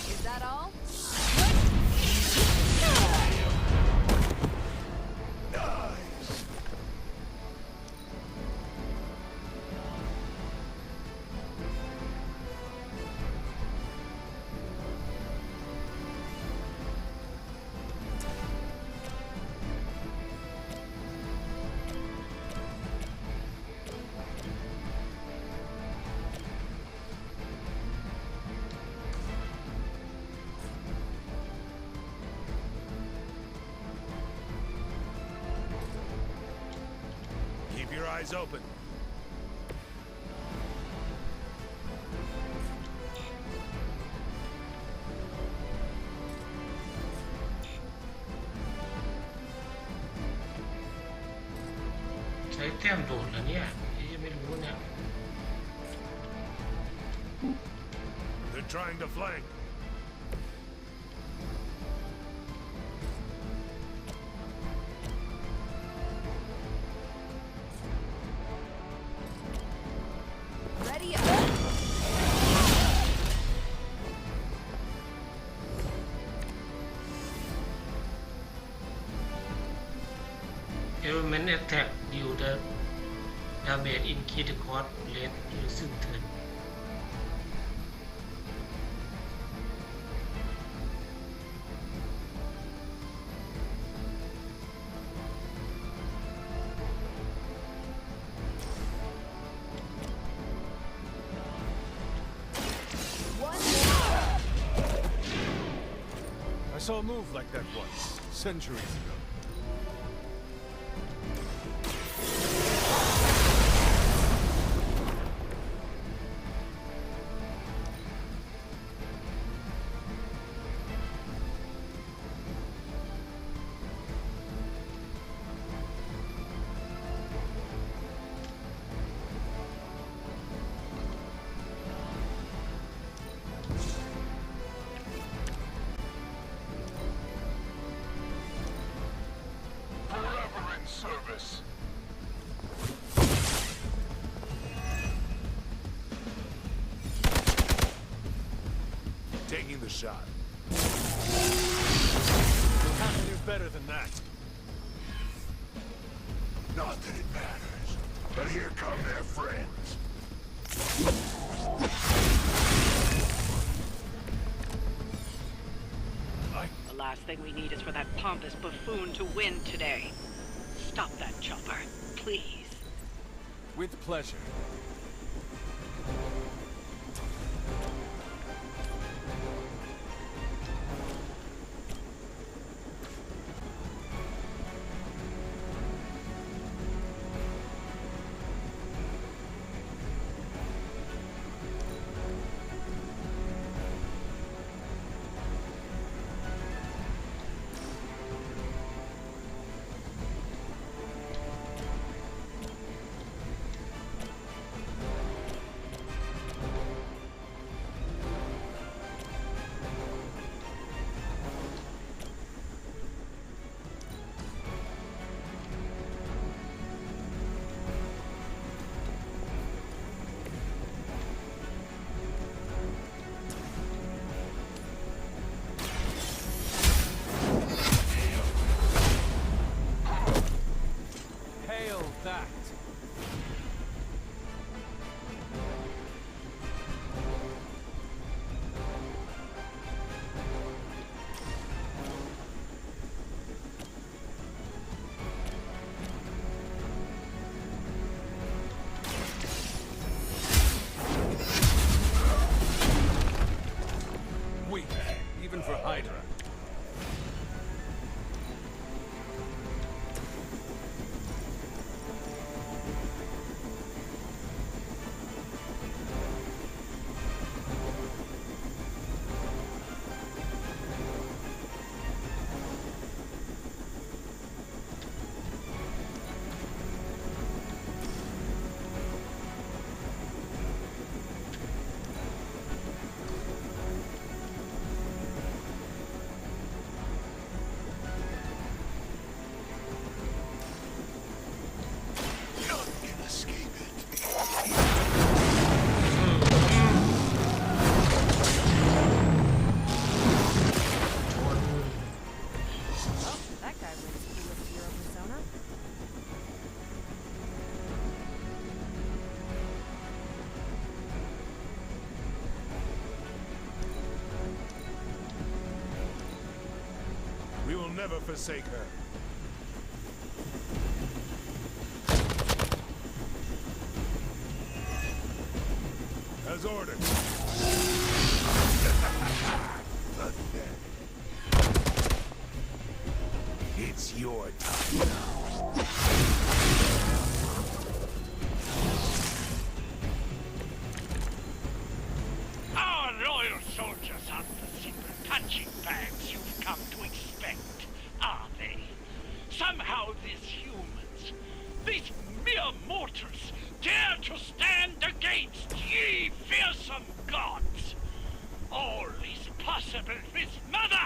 Is that all? Keep your eyes open.ใช้แต้มโดดแล้วเนี่ยยังไม่รู้เนี่ย They're trying to flank. Ready up. เอลเมนต์แอทแทกดิวเดอร์ดาเมจอินคิดคอร์สเลสหรือซึ่งเทิร์น I saw a move like that once, centuries ago. Forever in service. Taking the shot. You'll have to do better than that. Not that it matters, but here come their friends. The last thing we need is for that pompous buffoon to win today. Stop that chopper, please. With pleasure. never forsake her. As ordered. It's your time now. Our loyal soldiers aren't the simple punching bags you've come to expect, are they? Somehow these humans, these mere mortals, dare to stand against ye fearsome gods. All is possible with Mother!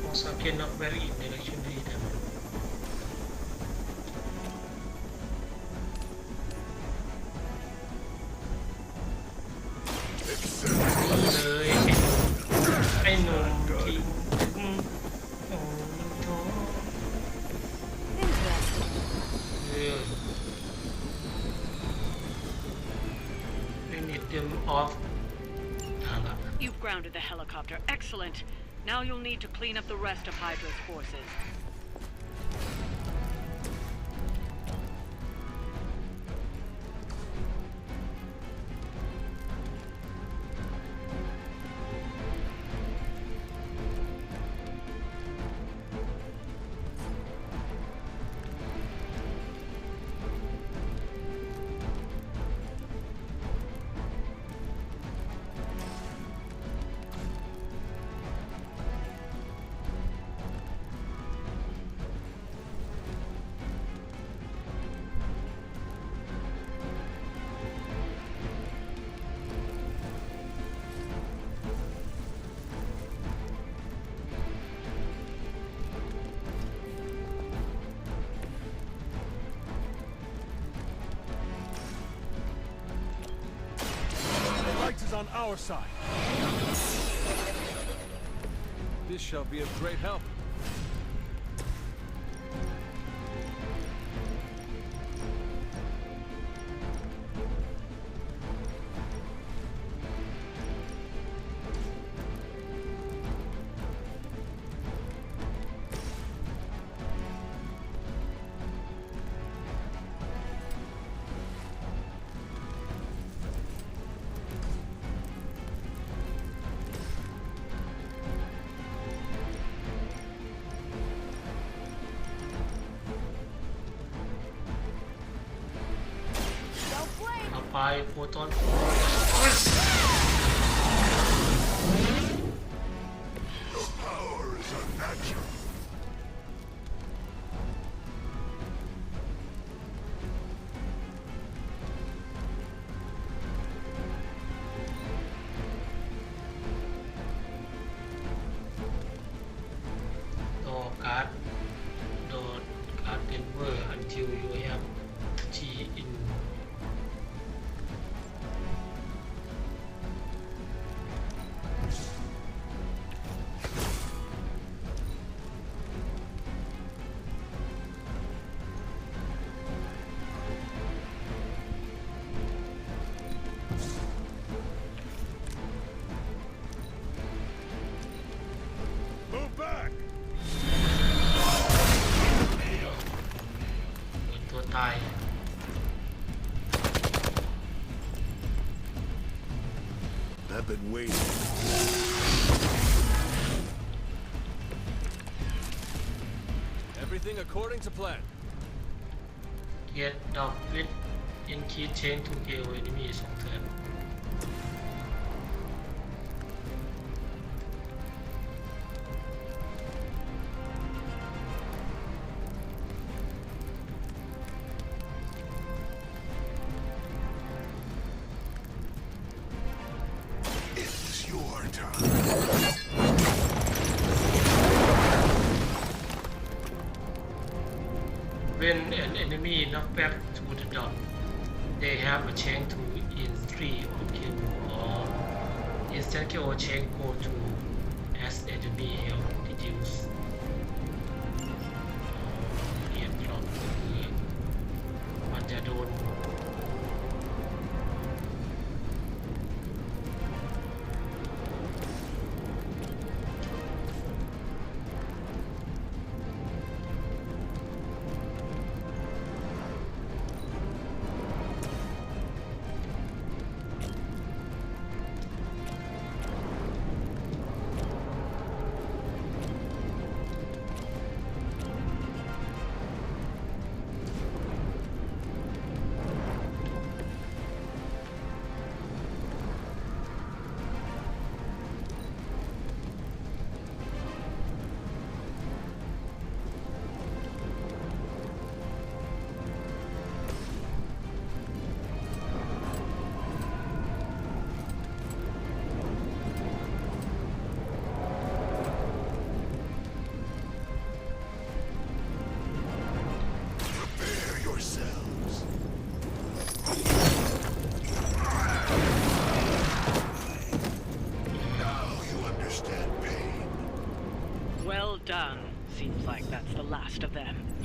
Also cannot vary in direction either.เลยไอ้หนุ่มทิ้งโอ้โถwe need them off. You've grounded the helicopter. Excellent. Now you'll need to clean up the rest of Hydra's forces. On our side. This shall be of great help. By photon. Your power is unnatural. Door card. Door card temper until you have T in. Move back. ตัวตาย I've been waiting. Everything according to plan. Get dog with increase chain to kill enemy 2 เทิร์น It's your turn. When an enemy knock back to the dot, they have a chance to in 3 or kill or instant kill or chain go to as enemy health reduce.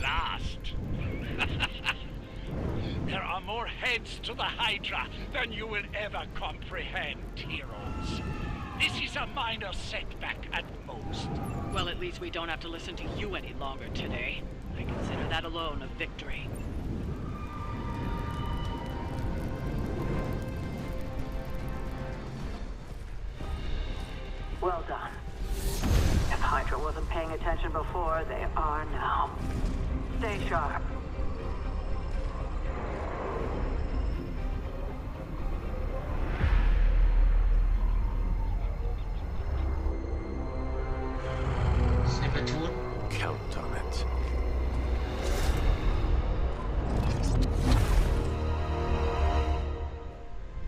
last. There are more heads to the Hydra than you will ever comprehend, heroes. This is a minor setback at most. Well, at least we don't have to listen to you any longer today. I consider that alone a victory. Well done. If Hydra wasn't paying attention before, they are now. Stay sharp. Count on it.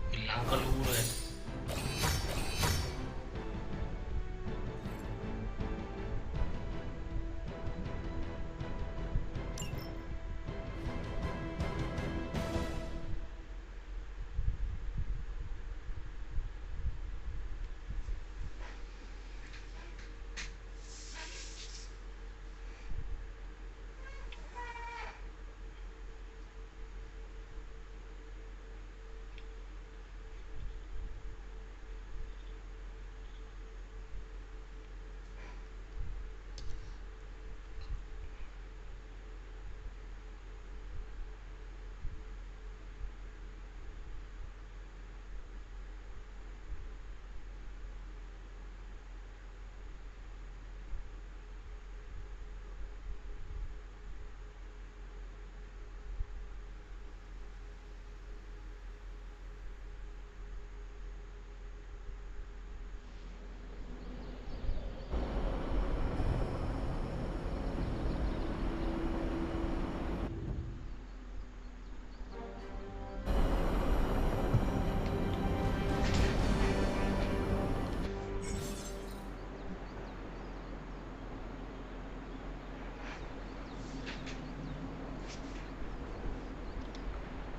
เห็นแล้วก็รู้เลย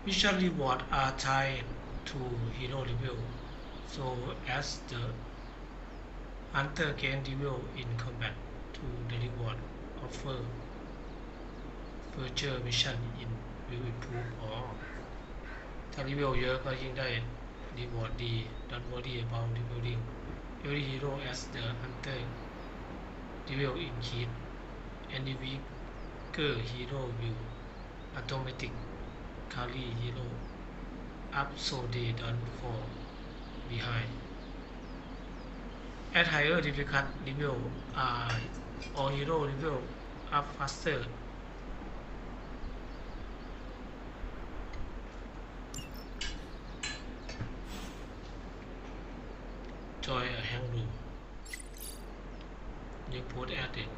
Mission reward are tied to hero level, so as the hunter gain level in combat to the reward offer future mission in will improve อ๋อถ้า level เยอะก็ยิ่งได้ reward ดี Don't worry about leveling every hero as the hunter level increase any weaker hero will automatic carry hero up so they don't fall behind. At higher difficulty level, all hero level up faster. Join a hang room. You put at it.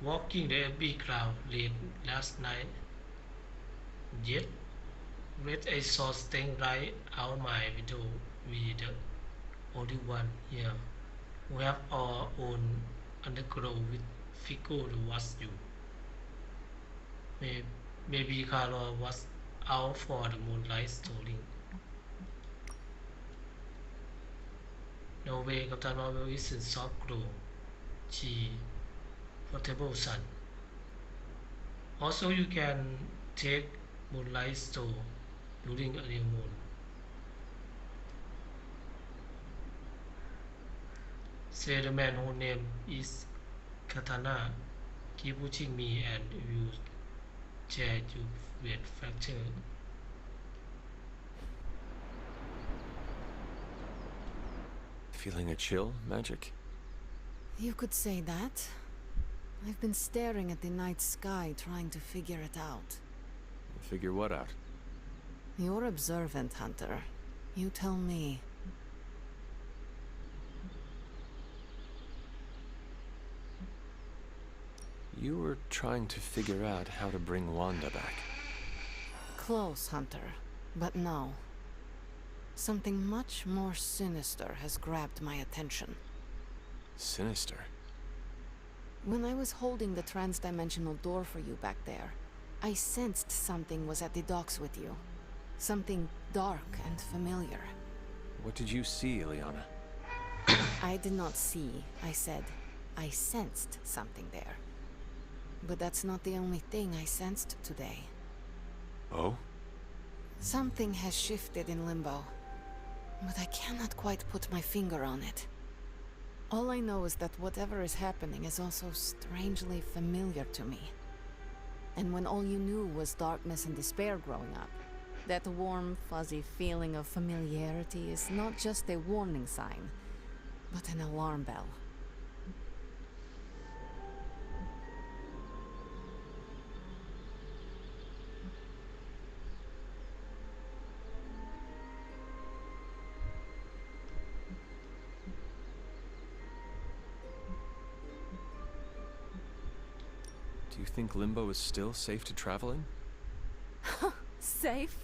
Walking the empty ground late last night. Yet, when I saw staying right out my window, we the only one here who have our own underground with figure to watch you. Maybe Carol was out for the moonlight strolling. No way, Captain Marvel is in soft glow. She portable sun. Also, you can take moonlight stroll during a new moon. Say the man whose name is Katana, keep pushing me and you share you with fracture. Feeling a chill, Magic? You could say that. I've been staring at the night sky trying to figure it out. Figure what out? You're observant, Hunter. You tell me. You were trying to figure out how to bring Wanda back. Close, Hunter. But no. Something much more sinister has grabbed my attention. Sinister? When I was holding the trans-dimensional door for you back there, I sensed something was at the docks with you. Something dark and familiar. What did you see, Ileana? I did not see. I said I sensed something there. But that's not the only thing I sensed today. Oh? Something has shifted in Limbo, but I cannot quite put my finger on it. All I know is that whatever is happening is also strangely familiar to me. And when all you knew was darkness and despair growing up, that warm, fuzzy feeling of familiarity is not just a warning sign, but an alarm bell. Do you think Limbo is still safe to travel in? Safe?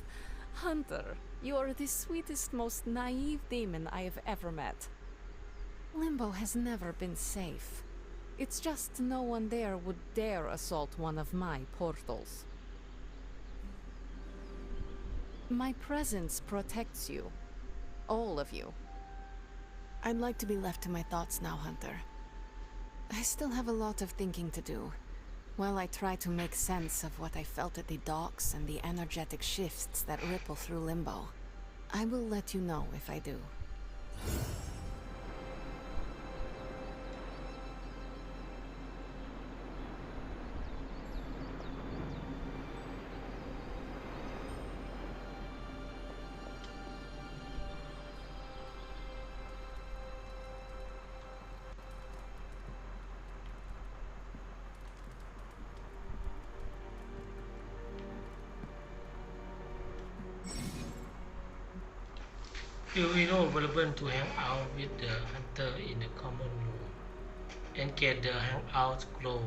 Hunter, you are the sweetest, most naive demon I have ever met. Limbo has never been safe. It's just no one there would dare assault one of my portals. My presence protects you. All of you. I'd like to be left to my thoughts now, Hunter. I still have a lot of thinking to do, while I try to make sense of what I felt at the docks and the energetic shifts that ripple through Limbo. I will let you know if I do. Few hero available to hang out with the hunter in the common room. Engage the hangout glow.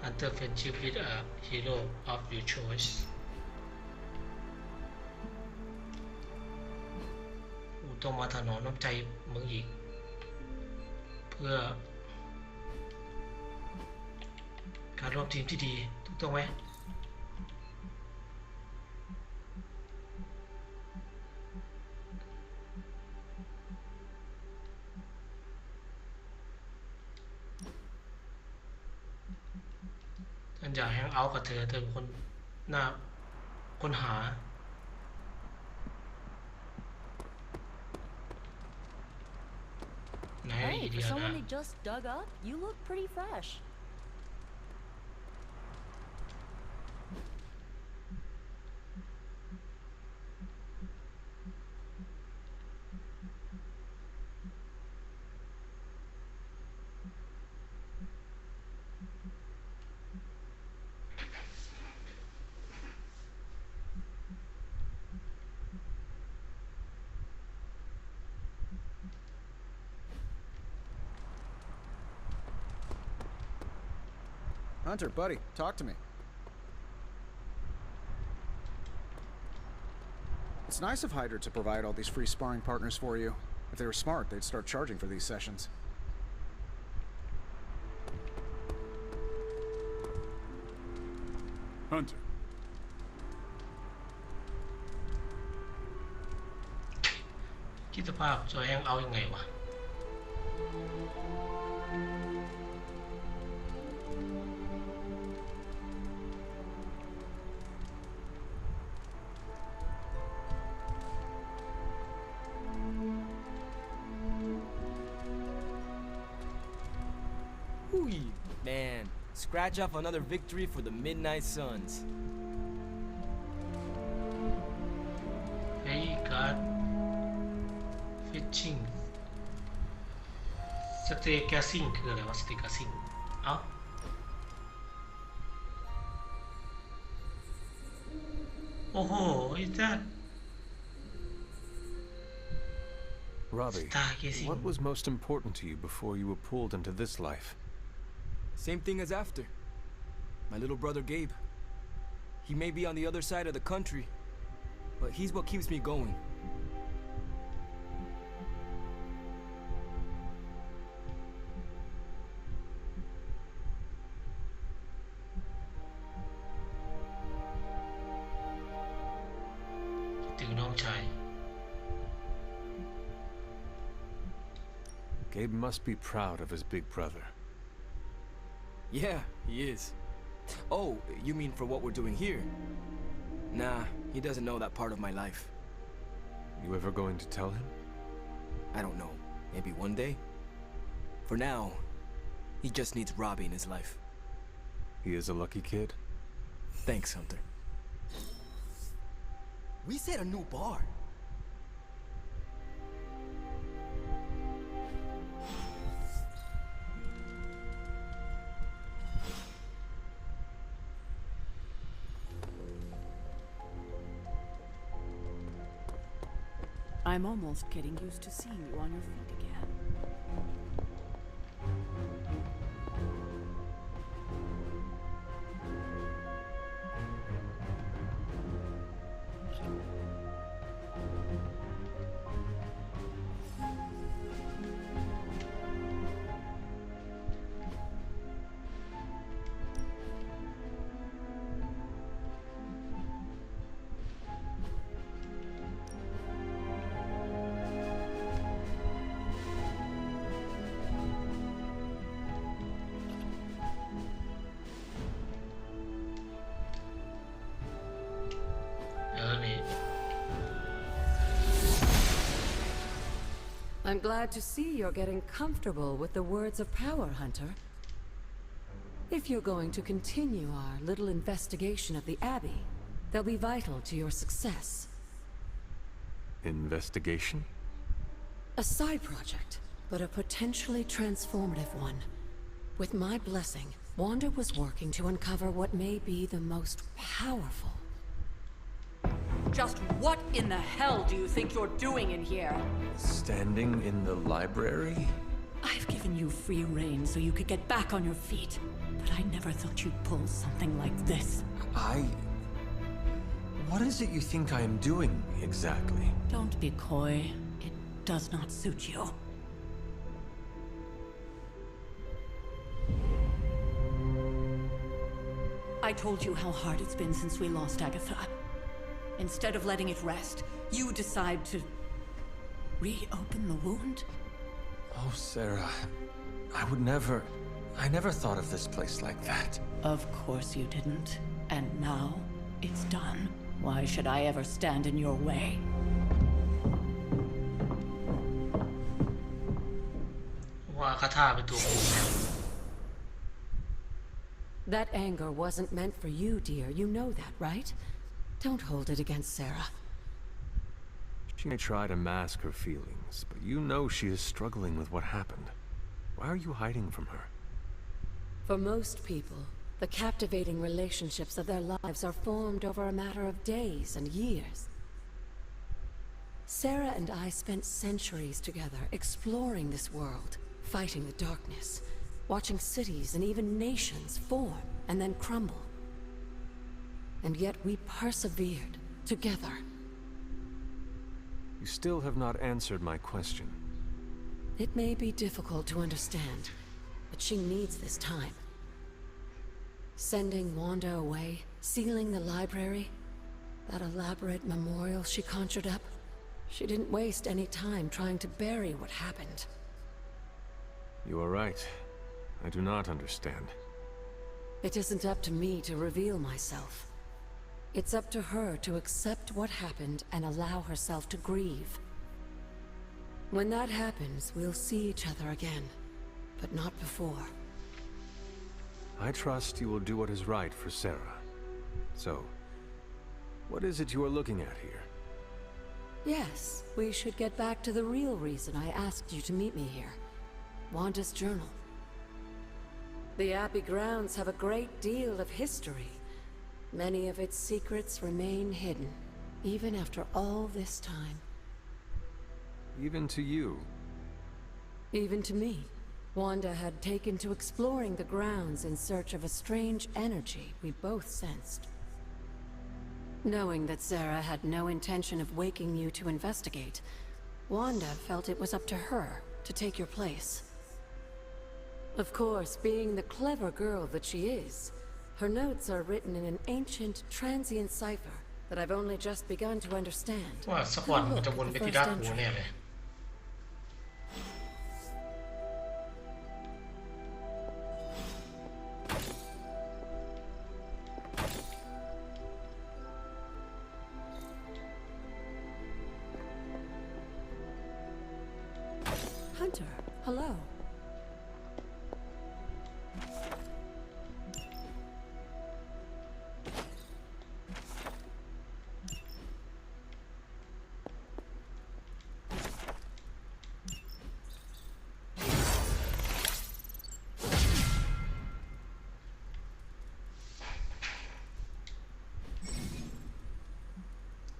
Hunter friendship with a hero of your choice. ต้องมาถนอมน้ำใจมึงอีกเพื่อการร่วมทีมที่ดีถูกต้องไหมฉันอยากแฮงเอาท์กับเธอเป็นคนหน้าค้นหา Hey, for someone who just dug up, you look pretty fresh. Hunter, buddy, talk to me. It's nice of Hydra to provide all these free sparring partners for you. If they were smart, they'd start charging for these sessions. Hunter. คิดสภาพจะแฮงเอาท์ยังไงวะ Man, scratch off another victory for the Midnight Suns. Hey, God. Fishing. Stay casing คืออะไรวะ Stay casing เอ้าโอ้โห is that Robbie, what was most important to you before you were pulled into this life? Same thing as after. My little brother Gabe. He may be on the other side of the country, but he's what keeps me going. Gabe must be proud of his big brother. Yeah, he is. Oh, you mean for what we're doing here? Nah, he doesn't know that part of my life. You ever going to tell him? I don't know. Maybe one day? For now, he just needs Robbie in his life. He is a lucky kid. Thanks, Hunter. We set a new bar. I'm almost getting used to seeing you on your feet again. I'm glad to see you're getting comfortable with the words of power, Hunter. If you're going to continue our little investigation of the Abbey, they'll be vital to your success. Investigation? A side project, but a potentially transformative one. With my blessing, Wanda was working to uncover what may be the most powerful. Just what in the hell do you think you're doing in here? Standing in the library? I've given you free rein so you could get back on your feet, but I never thought you'd pull something like this. What is it you think I am doing, exactly? Don't be coy. It does not suit you. I told you how hard it's been since we lost Agatha. Instead of letting it rest, you decide to reopen the wound? Oh, Sarah, I never thought of this place like that. Of course you didn't. And now, it's done. Why should I ever stand in your way? That anger wasn't meant for you, dear. You know that, right? Don't hold it against Sarah. She may try to mask her feelings, but you know she is struggling with what happened. Why are you hiding from her? For most people, the captivating relationships of their lives are formed over a matter of days and years. Sarah and I spent centuries together exploring this world, fighting the darkness, watching cities and even nations form and then crumble. And yet we persevered, together. You still have not answered my question. It may be difficult to understand, but she needs this time. Sending Wanda away, sealing the library, that elaborate memorial she conjured up, she didn't waste any time trying to bury what happened. You are right. I do not understand. It isn't up to me to reveal myself. It's up to her to accept what happened and allow herself to grieve. When that happens, we'll see each other again, but not before. I trust you will do what is right for Sarah. So, what is it you are looking at here? Yes, we should get back to the real reason I asked you to meet me here. Wanda's journal. The Abbey grounds have a great deal of history. Many of its secrets remain hidden, even after all this time. Even to you? Even to me. Wanda had taken to exploring the grounds in search of a strange energy we both sensed. Knowing that Sarah had no intention of waking you to investigate, Wanda felt it was up to her to take your place. Of course, being the clever girl that she is, her notes are written in an ancient, transient cipher that I've only just begun to understand. ว่าสักวันมันจะวนไปที่ดักหัวแน่เลย Hunter, hello.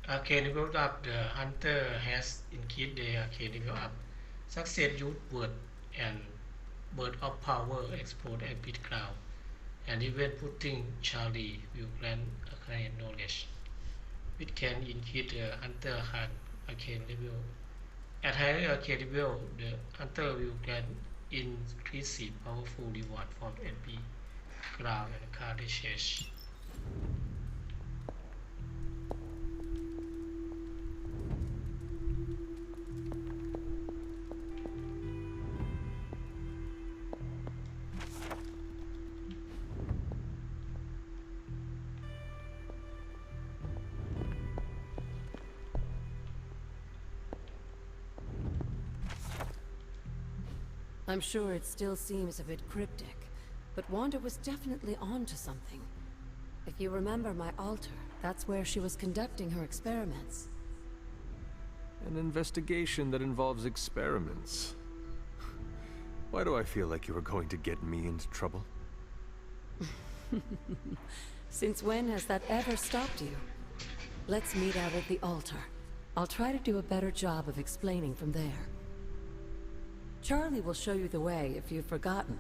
Arcane level up. The hunter has increased the arcane level up. Success use word and bird of power explode and beat ground. And even putting Charlie will grant arcane knowledge, which can increase the hunter arcane level. At higher arcane level, the hunter will grant increased powerful reward from NP, ground, and card exchange. I'm sure it still seems a bit cryptic, but Wanda was definitely onto something. If you remember my altar, that's where she was conducting her experiments. An investigation that involves experiments. Why do I feel like you were going to get me into trouble? Since when has that ever stopped you? Let's meet out at the altar. I'll try to do a better job of explaining from there. Charlie will show you the way if you've forgotten.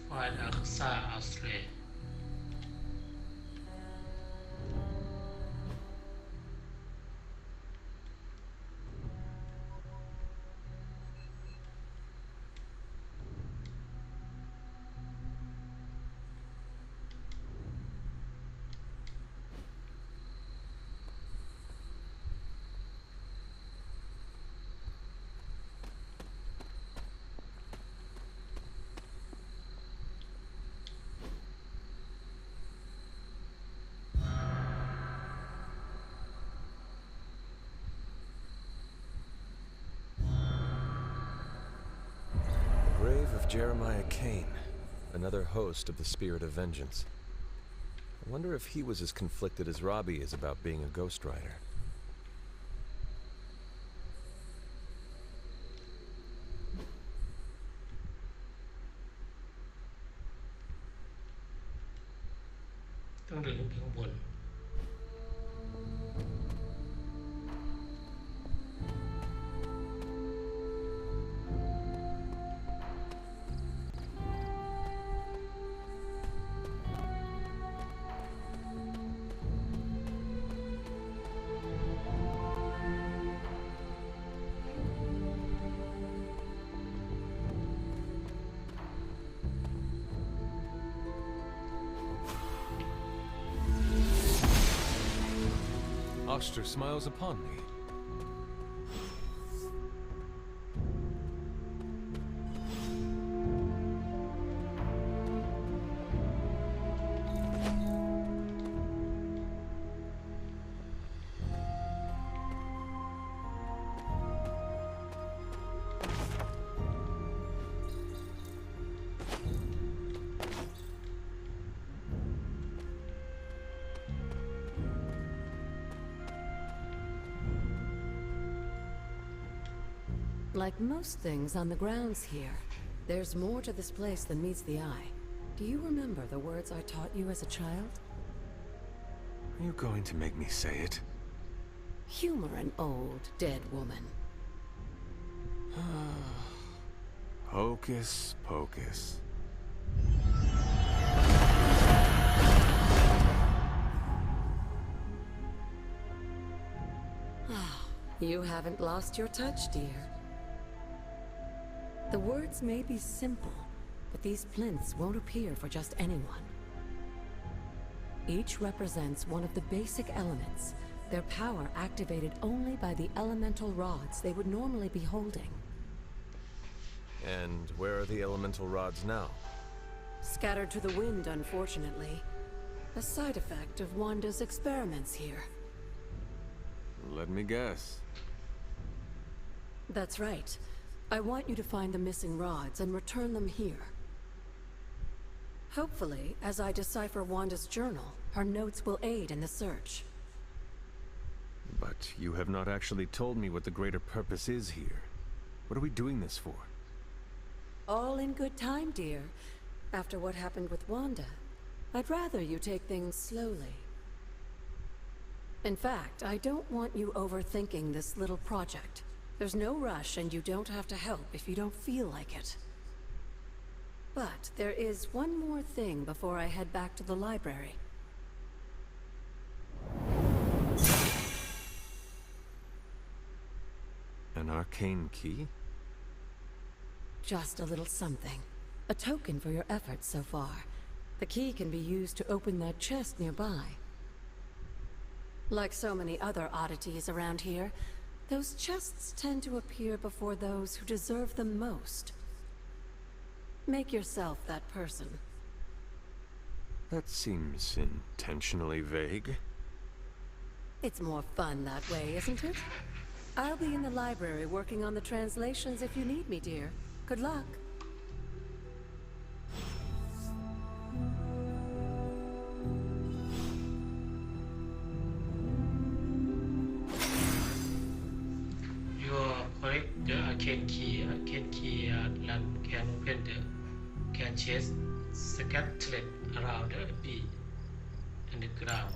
Find Aqsa Australia. Grave of Jeremiah Kane, another host of the Spirit of Vengeance. I wonder if he was as conflicted as Robbie is about being a Ghost Rider. Tương đương với hướng buồn. Oster smiles upon me. Like most things on the grounds here, there's more to this place than meets the eye. Do you remember the words I taught you as a child? Are you going to make me say it? Humor an old, dead woman. Hocus pocus. You haven't lost your touch, dear. The words may be simple, but these plinths won't appear for just anyone. Each represents one of the basic elements, their power activated only by the elemental rods they would normally be holding. And where are the elemental rods now? Scattered to the wind, unfortunately. A side effect of Wanda's experiments here. Let me guess. That's right. I want you to find the missing rods and return them here. Hopefully, as I decipher Wanda's journal, her notes will aid in the search. But you have not actually told me what the greater purpose is here. What are we doing this for? All in good time, dear. After what happened with Wanda, I'd rather you take things slowly. In fact, I don't want you overthinking this little project. There's no rush, and you don't have to help if you don't feel like it. But there is one more thing before I head back to the library. An arcane key? Just a little something. A token for your efforts so far. The key can be used to open that chest nearby. Like so many other oddities around here, those chests tend to appear before those who deserve them most. Make yourself that person. That seems intentionally vague. It's more fun that way, isn't it? I'll be in the library working on the translations if you need me, dear. Good luck. You are correct. The arcane key can open the can chase scattered around the beat and the ground.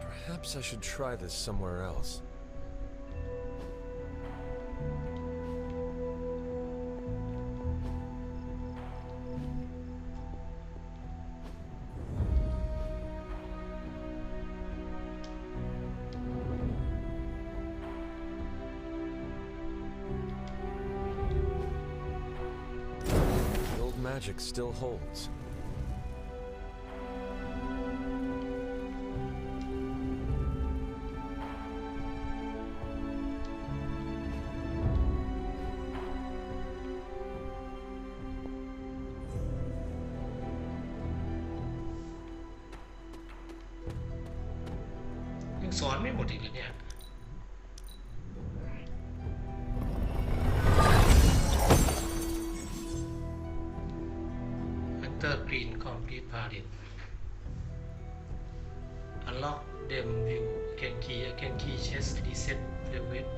Perhaps I should try this somewhere else. The old magic still holds.ยังสอนไม่หมดอีกเลยเนี่ย Hunter Green complete party. Unlock them view can key chest reset private.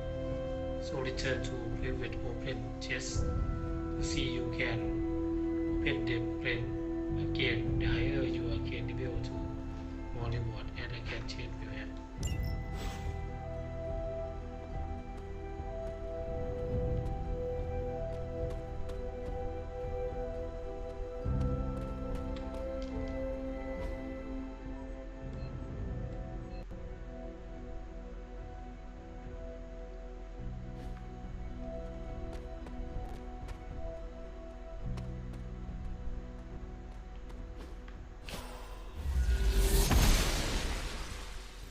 So return to private open chest. See you can open them again. The higher you can level to more reward and I can change view.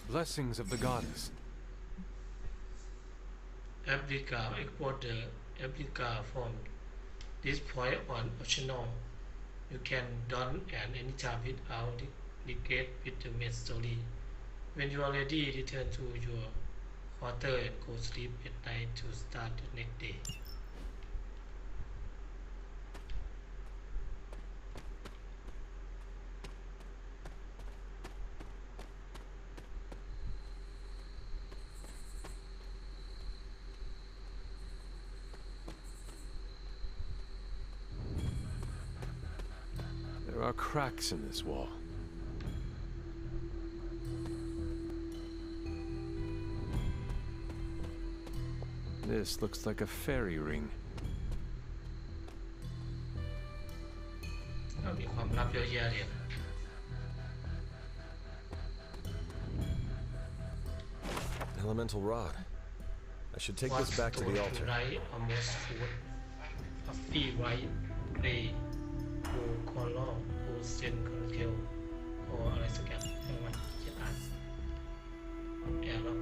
Blessings of the goddess. Applica export the applica from this point on optional. You can done at any time without negate with the main story. When you are ready, return to your quarter and go sleep at night to start the next day. are cracks in this wall. This looks like a fairy ring. มีความลับเยอะแยะเลย Elemental rod. I should take this back to the altar. Right, almost food. A fee right, play, who color, who send kill, or อะไรสักอย่างไม่ว่าจะอ่านแอบแล้ว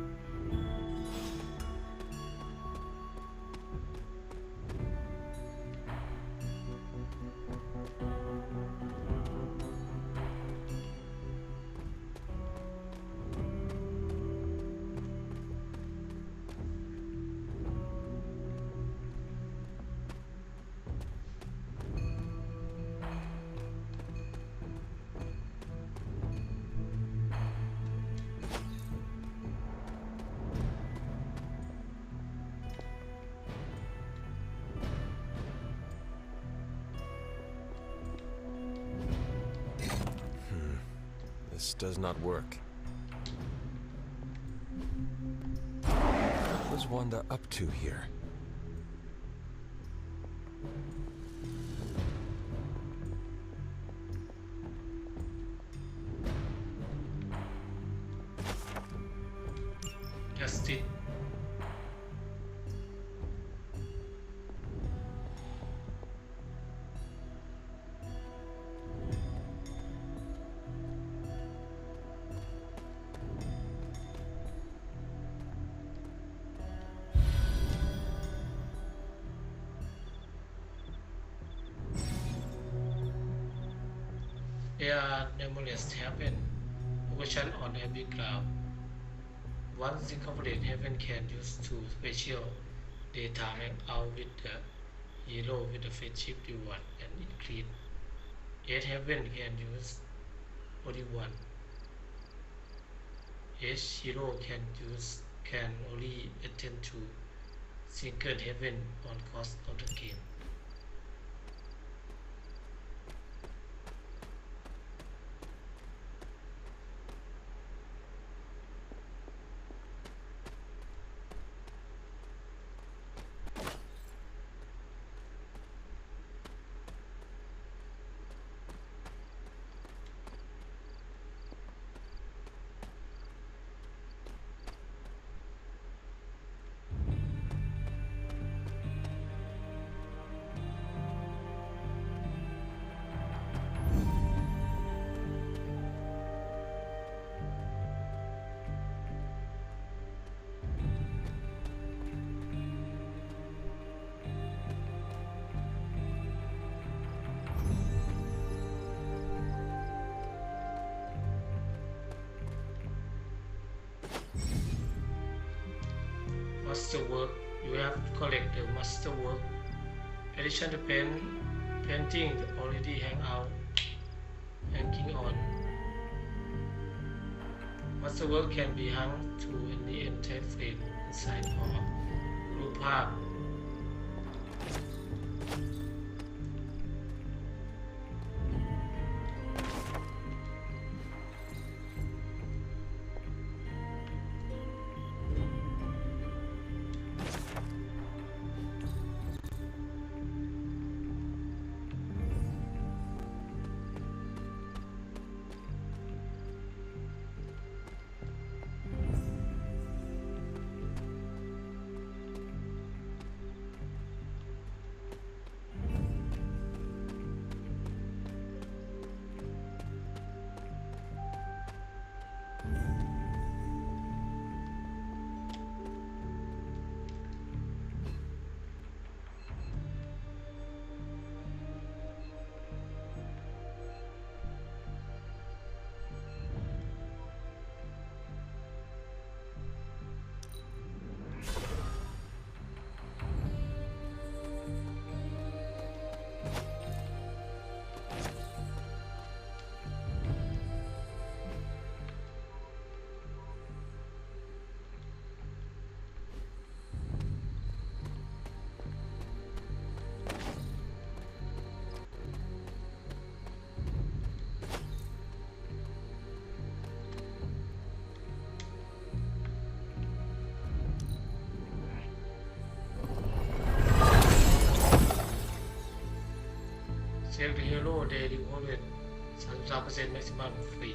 This does not work. What was Wanda up to here? Just it. There are numerous happen ocean on every ground. Once incorporated, Heaven can use to special data hang out with the hero with the friendship reward and increase. Yet Heaven can use only one. Each hero can only attend to single Heaven on cost of the game. Masterwork, you have to collect the masterwork. Addition to painting already hanging on. Masterwork can be hung to any entire frame inside or รูปภาพ โ Check the hero daily wallet 33% maximum ฟรี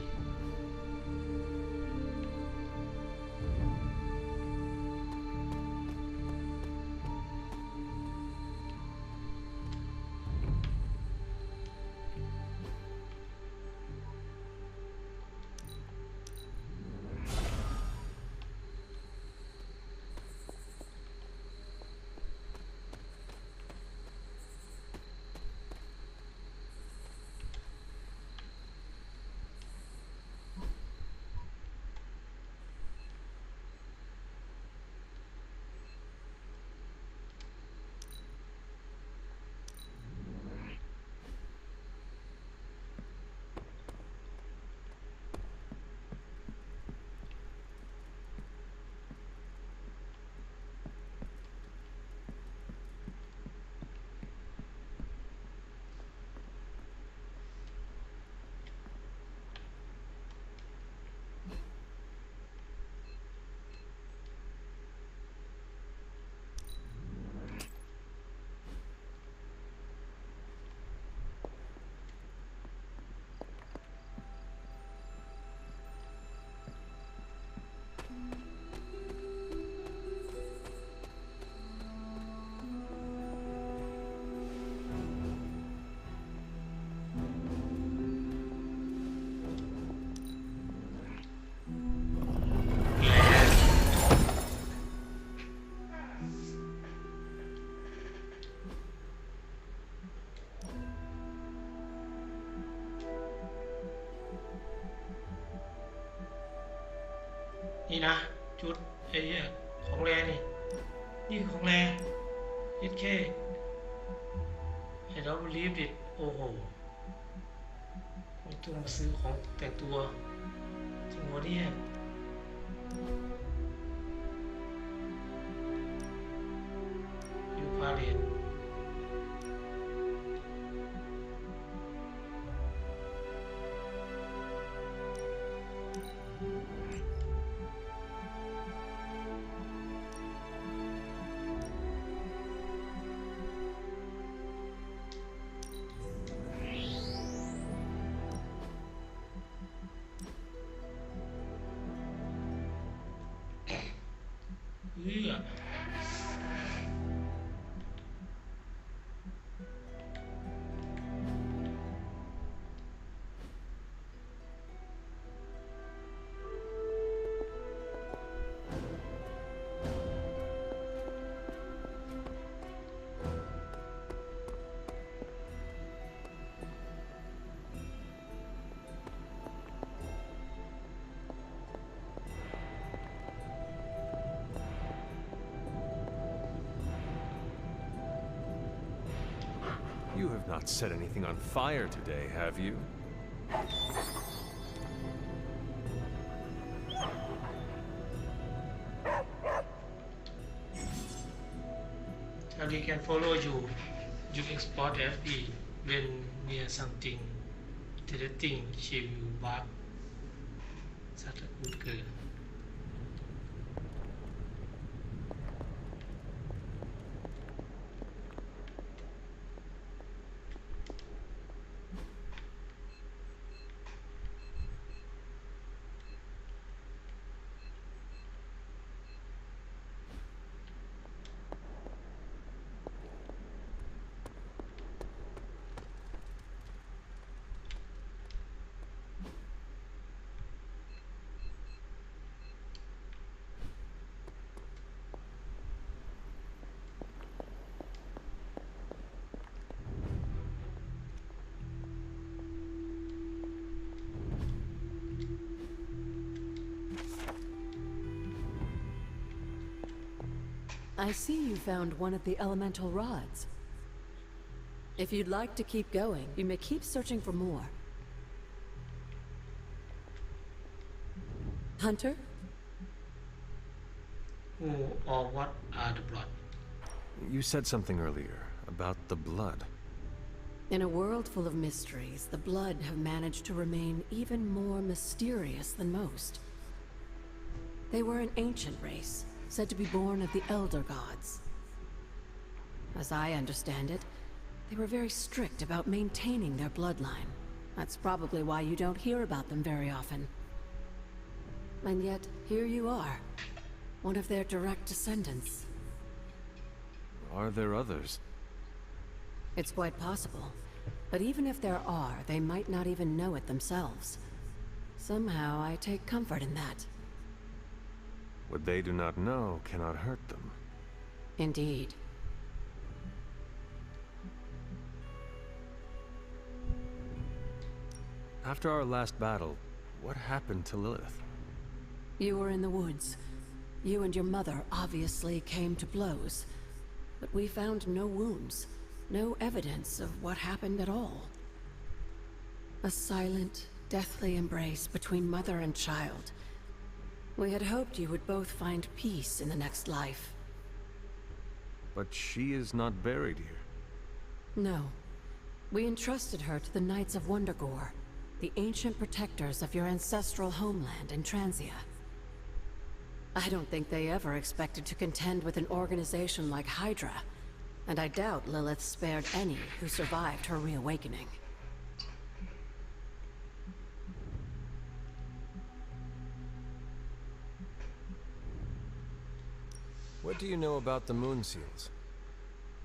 นี่นะจุดไอ้เนี่ยของแรนี่คือของแรเอสเคไอ้เรารีบดิโอ้โหผมต้องมาซื้อของแต่งตัวจริงวะเนี่ยอยู่พาเลทYou have not set anything on fire today, have you? Charlie can follow you. You export FP when near something. Interesting, she will bark. Such a good girl. I see you found one of the elemental rods. If you'd like to keep going, you may keep searching for more. Hunter? Who or what are the blood? You said something earlier about the blood. In a world full of mysteries, the blood have managed to remain even more mysterious than most. They were an ancient race, said to be born of the Elder Gods. As I understand it, They were very strict about maintaining their bloodline. That's probably why you don't hear about them very often. And yet, here you are, one of their direct descendants. Are there others? It's quite possible. But even if there are, they might not even know it themselves. Somehow, I take comfort in that. What they do not know cannot hurt them. Indeed. After our last battle, what happened to Lilith? You were in the woods. You and your mother obviously came to blows. But we found no wounds, no evidence of what happened at all. A silent, deathly embrace between mother and child. We had hoped you would both find peace in the next life. But she is not buried here. No. We entrusted her to the Knights of Wondergore, the ancient protectors of your ancestral homeland in Transia. I don't think they ever expected to contend with an organization like Hydra, and I doubt Lilith spared any who survived her reawakening. What do you know about the Moon Seals?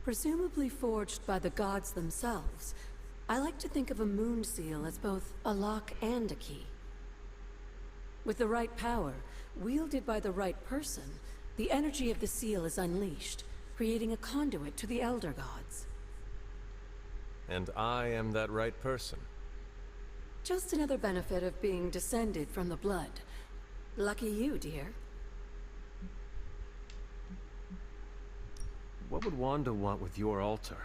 Presumably forged by the gods themselves, I like to think of a moon seal as both a lock and a key. With the right power, wielded by the right person, the energy of the seal is unleashed, creating a conduit to the Elder Gods. And I am that right person. Just another benefit of being descended from the blood. Lucky you, dear. What would Wanda want with your altar?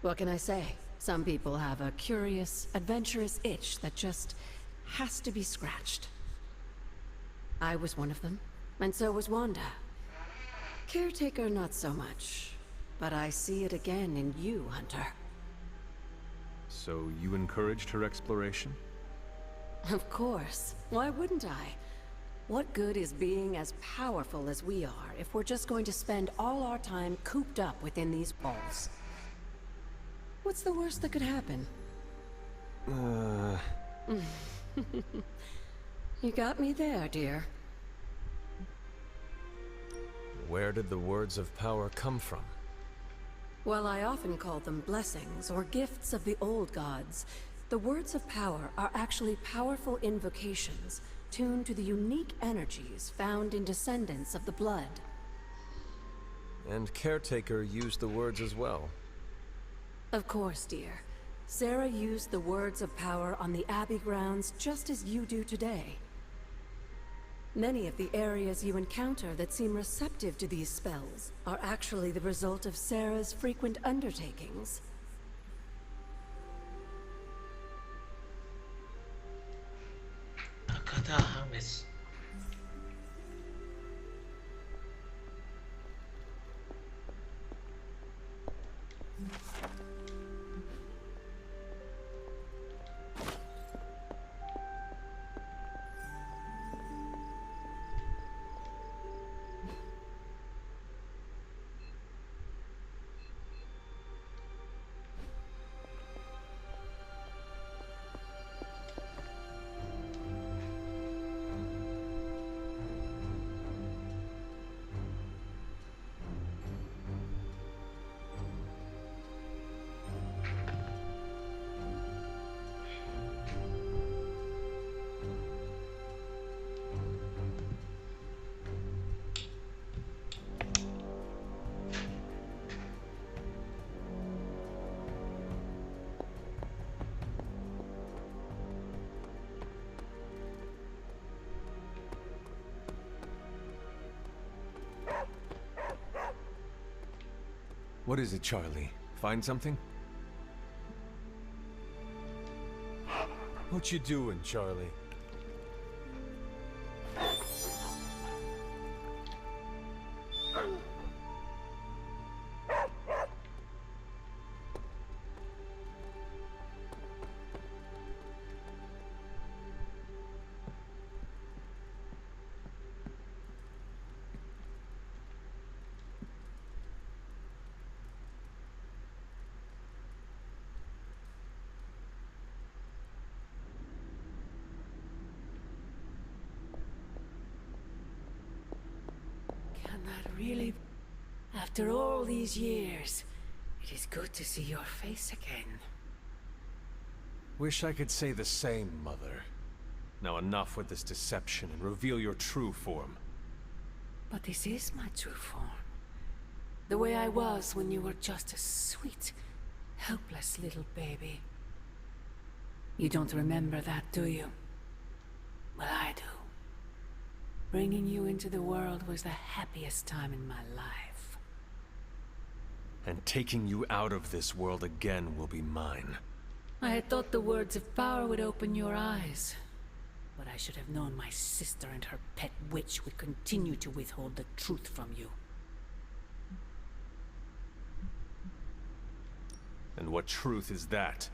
What can I say? Some people have a curious, adventurous itch that just has to be scratched. I was one of them, and so was Wanda. Caretaker, not so much. But I see it again in you, Hunter. So you encouraged her exploration? Of course. Why wouldn't I? What good is being as powerful as we are if we're just going to spend all our time cooped up within these walls? What's the worst that could happen? You got me there, dear. Where did the words of power come from? Well, I often call them blessings or gifts of the old gods. The words of power are actually powerful invocations tuned to the unique energies found in descendants of the blood. And Caretaker used the words as well. Of course, dear. Sarah used the words of power on the Abbey grounds just as you do today. Many of the areas you encounter that seem receptive to these spells are actually the result of Sarah's frequent undertakings. Akata Hamis. What is it, Charlie? Find something? What you doing, Charlie? that really... After all these years, it is good to see your face again. Wish I could say the same, Mother. Now enough with this deception and reveal your true form. But this is my true form. The way I was when you were just a sweet, helpless little baby. You don't remember that, do you? Well, I do. Bringing you into the world was the happiest time in my life. And taking you out of this world again will be mine. I had thought the words of power would open your eyes. But I should have known my sister and her pet witch would continue to withhold the truth from you. And what truth is that?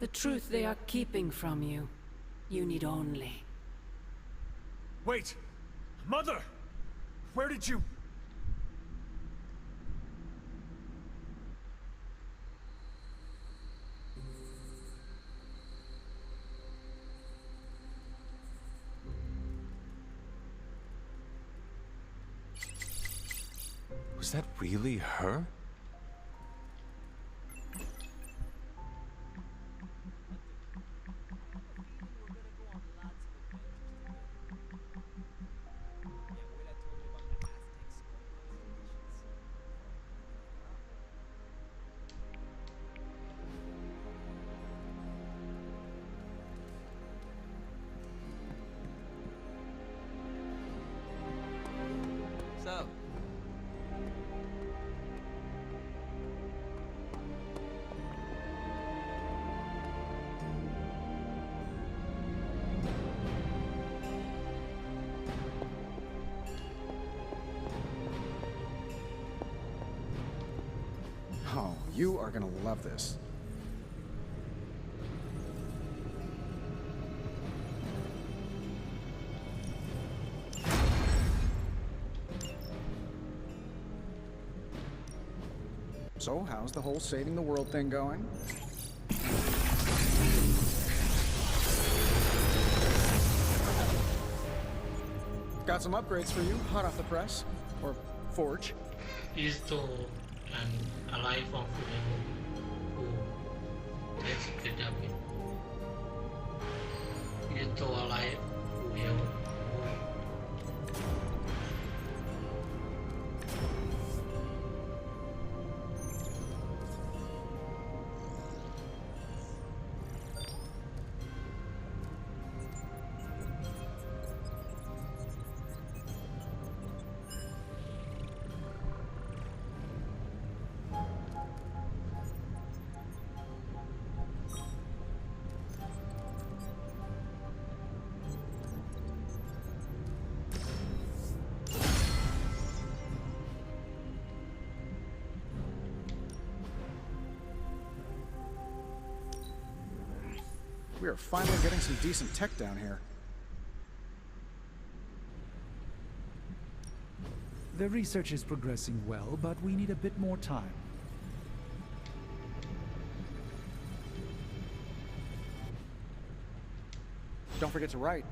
The truth they are keeping from you. You need only... Wait! Mother! Where did you... Was that really her? So, Oh, you are gonna love this. So, how's the whole saving the world thing going? Got some upgrades for you, hot off the press. Or forge. Is to an ally from Fuego who takes the damage. Is to ally who will We are finally getting some decent tech down here. The research is progressing well, but we need a bit more time. Don't forget to write.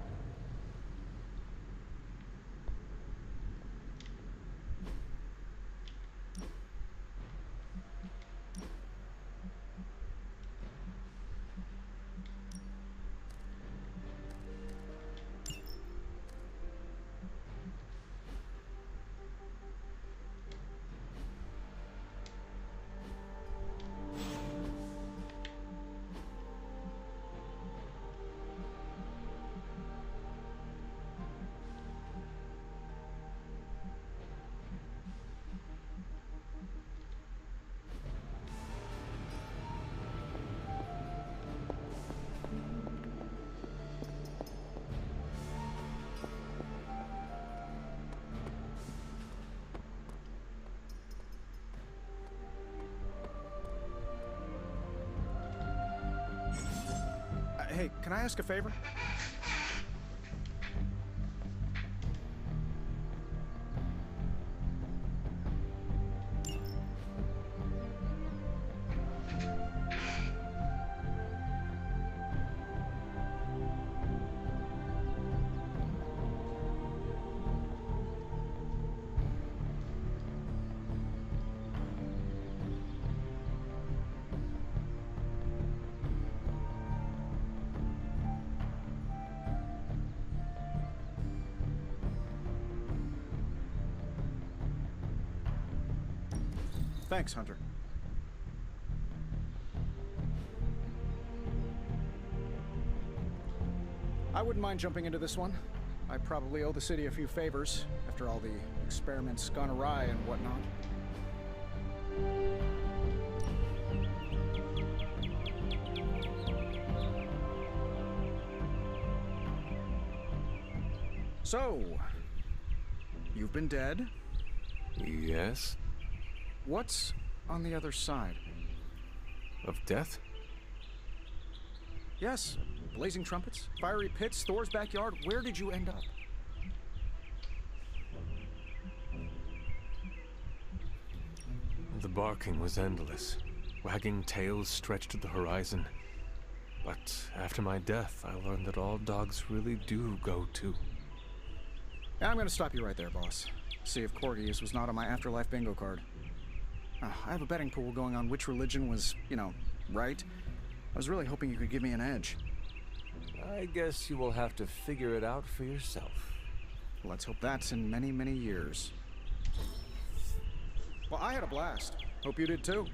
Hey, can I ask a favor? Thanks, Hunter. I wouldn't mind jumping into this one. I probably owe the city a few favors, after all the experiments gone awry and whatnot. So, you've been dead? Yes? What's on the other side? Of death? Yes. Blazing trumpets, fiery pits, Thor's backyard. Where did you end up? The barking was endless. Wagging tails stretched to the horizon. But after my death, I learned that all dogs really do go too. I'm gonna stop you right there, boss. See if Corgius was not on my afterlife bingo card. I have a betting pool going on which religion was, right. I was really hoping you could give me an edge. I guess you will have to figure it out for yourself. Let's hope that's in many, many years. Well, I had a blast. Hope you did too.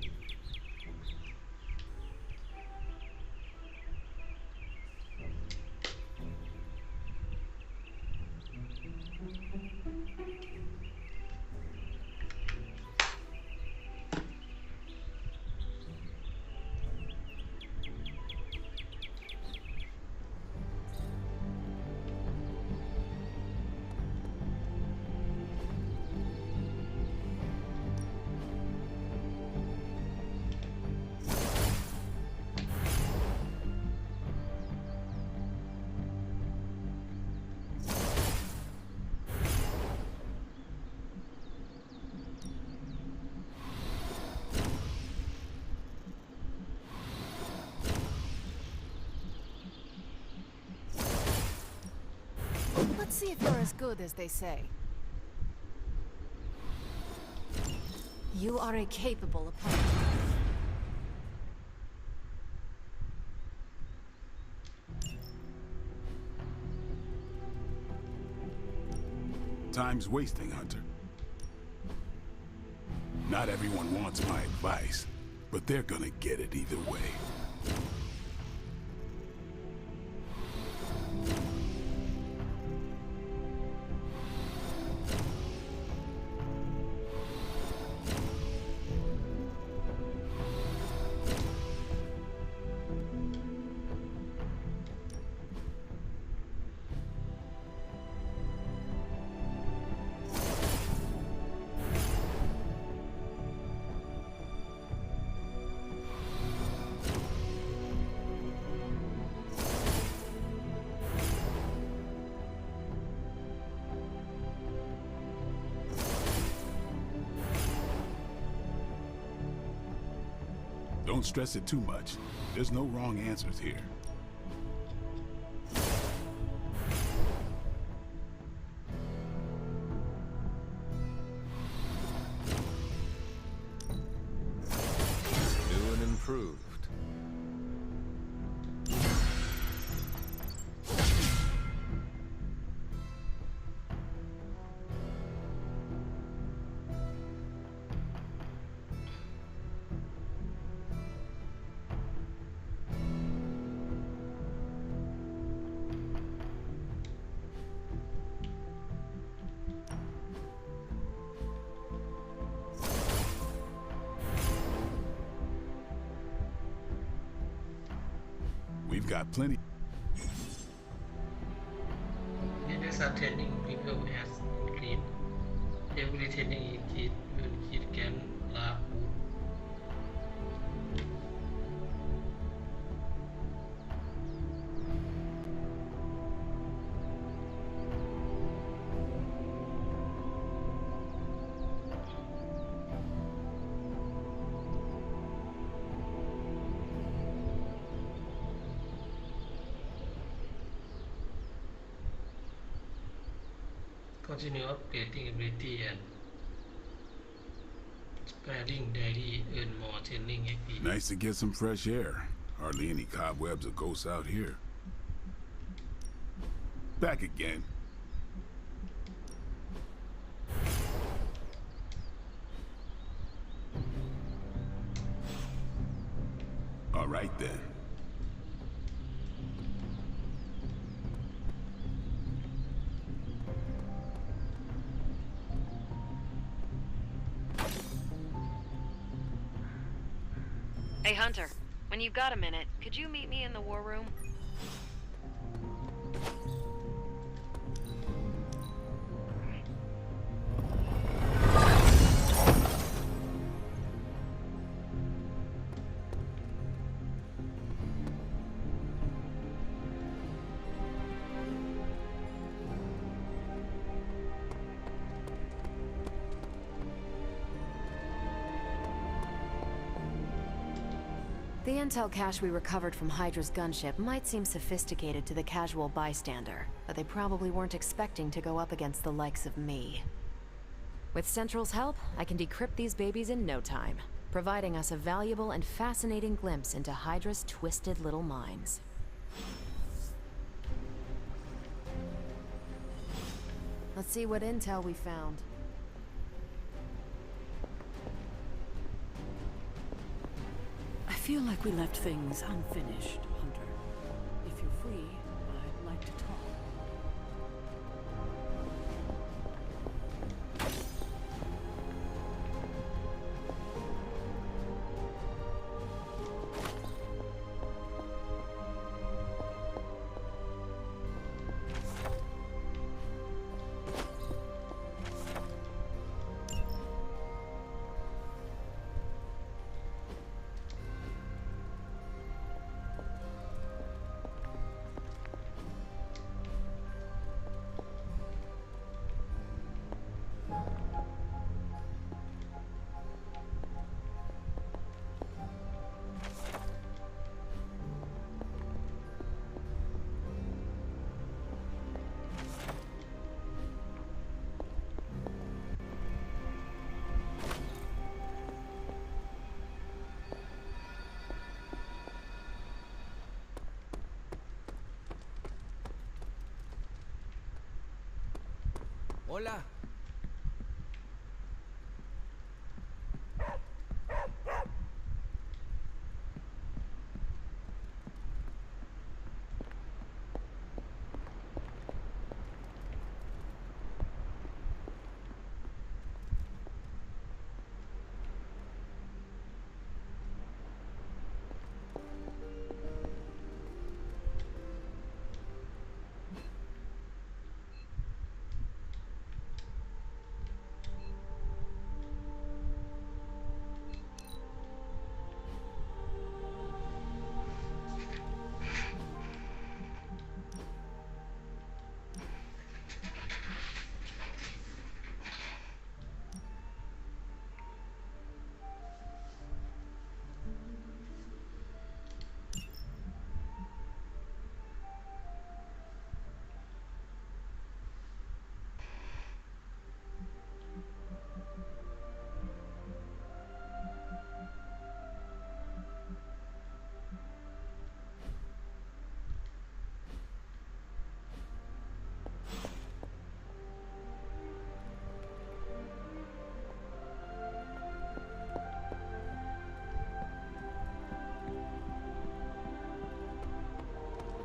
Let's see if you're as good as they say. You are a capable opponent. Time's wasting, Hunter. Not everyone wants my advice, but they're gonna get it either way. Don't stress it too much. There's no wrong answers here. New and improved. We've got plenty. Units are training people as green. Every training kit can last. Continue upgrading ability and spreading daily earn more training XP. Nice to get some fresh air. Hardly any cobwebs or ghosts out here. Back again. right then. Hey, Hunter. When you've got a minute, could you meet me in the war room? The intel cache we recovered from Hydra's gunship might seem sophisticated to the casual bystander, but they probably weren't expecting to go up against the likes of me. With Central's help, I can decrypt these babies in no time, providing us a valuable and fascinating glimpse into Hydra's twisted little minds. Let's see what intel we found. I feel like we left things unfinished, Hunter. If you're free, I'd like to talk. Hola.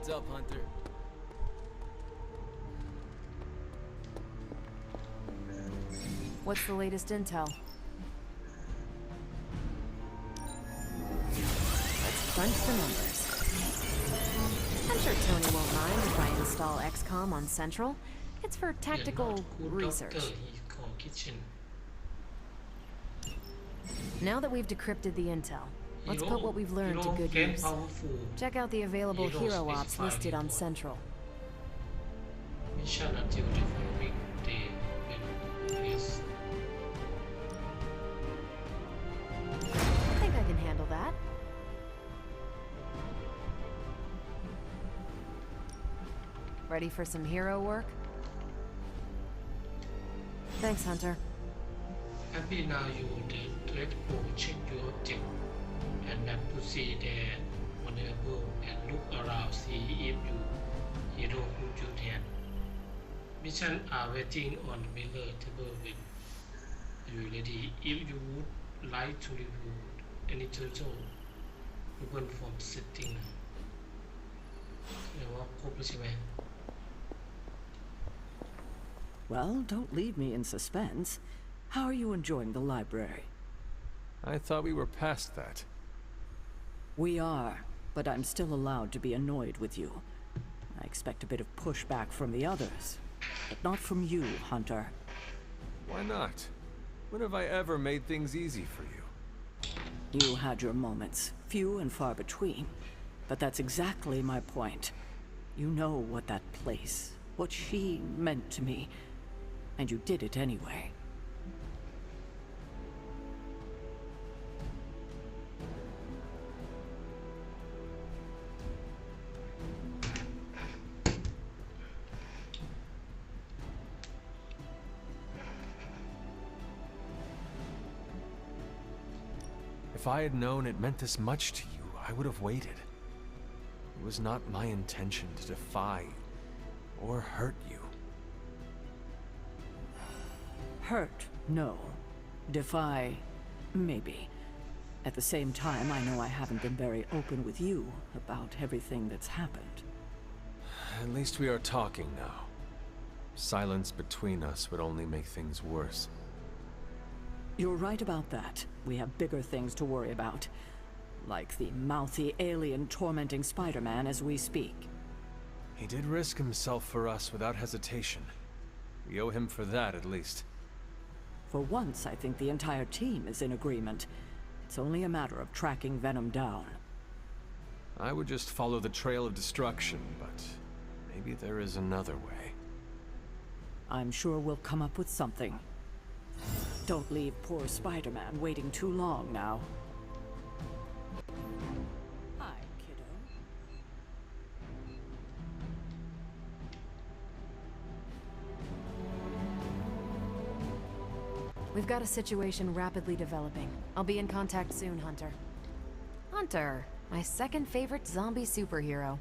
What's up, Hunter? What's the latest intel? Let's crunch the numbers. I'm sure Tony won't mind if I install XCOM on Central. It's for tactical research. Now that we've decrypted the intel, let's put what we've learned to good use. Check out the available hero ops listed on Central. Mission until the following day. Yes. I think I can handle that. Ready for some hero work? Thanks, Hunter. Happy now you the threat will check your object and then proceed there vulnerable and look around see if you hero who you can. Mission are waiting on the mirror table when you ready. If you would like to review any tutorial, Open from setting เรียกว่าครบแล้วใช่ไหม Well, don't leave me in suspense. How are you enjoying the library? I thought we were past that. We are, but I'm still allowed to be annoyed with you. I expect a bit of pushback from the others, but not from you, Hunter. Why not? When have I ever made things easy for you? You had your moments, few and far between, but that's exactly my point. You know what that place, what she meant to me, and you did it anyway. If I had known it meant this much to you, I would have waited. It was not my intention to defy or hurt you. Hurt, no. Defy, maybe. At the same time, I know I haven't been very open with you about everything that's happened. At least we are talking now. Silence between us would only make things worse. You're right about that. We have bigger things to worry about. Like the mouthy alien tormenting Spider-Man as we speak. He did risk himself for us without hesitation. We owe him for that, at least. For once, I think the entire team is in agreement. It's only a matter of tracking Venom down. I would just follow the trail of destruction, but maybe there is another way. I'm sure we'll come up with something. Don't leave poor Spider-Man waiting too long now. Hi, kiddo. We've got a situation rapidly developing. I'll be in contact soon, Hunter. Hunter, my second favorite zombie superhero.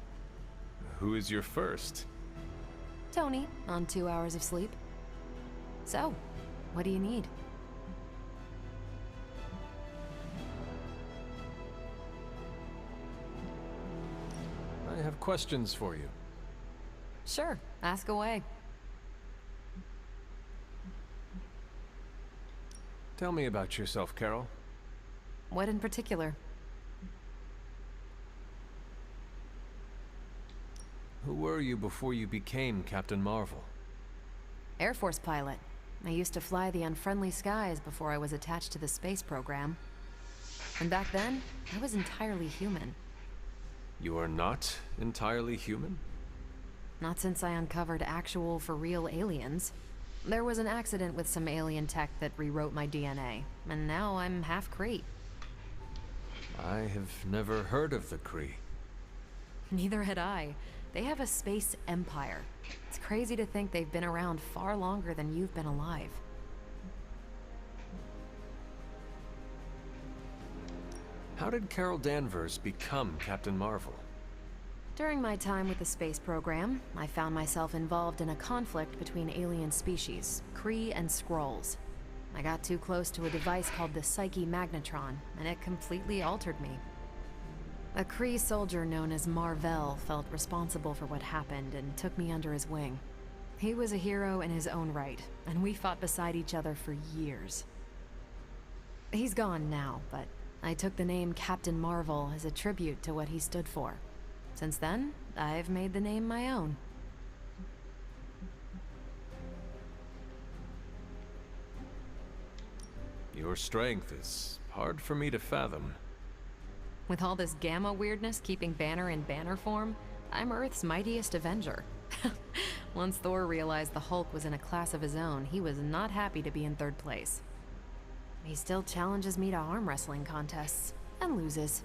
Who is your first? Tony, on 2 hours of sleep. So, what do you need? I have questions for you. Sure, ask away. Tell me about yourself, Carol. What in particular? Who were you before you became Captain Marvel? Air Force pilot. I used to fly the unfriendly skies before I was attached to the space program. And back then, I was entirely human. You are not entirely human? Not since I uncovered actual, for-real aliens. There was an accident with some alien tech that rewrote my DNA, and now I'm half Kree. I have never heard of the Kree. Neither had I. They have a space empire. It's crazy to think they've been around far longer than you've been alive. How did Carol Danvers become Captain Marvel? During my time with the space program, I found myself involved in a conflict between alien species, Kree and Skrulls. I got too close to a device called the Psyche Magnetron, and it completely altered me. A Kree soldier known as Mar-Vell felt responsible for what happened and took me under his wing. He was a hero in his own right, and we fought beside each other for years. He's gone now, but I took the name Captain Marvel as a tribute to what he stood for. Since then, I've made the name my own. Your strength is hard for me to fathom. With all this gamma weirdness keeping Banner in banner form, I'm Earth's mightiest Avenger. Once Thor realized the Hulk was in a class of his own, he was not happy to be in third place. He still challenges me to arm wrestling contests, and loses.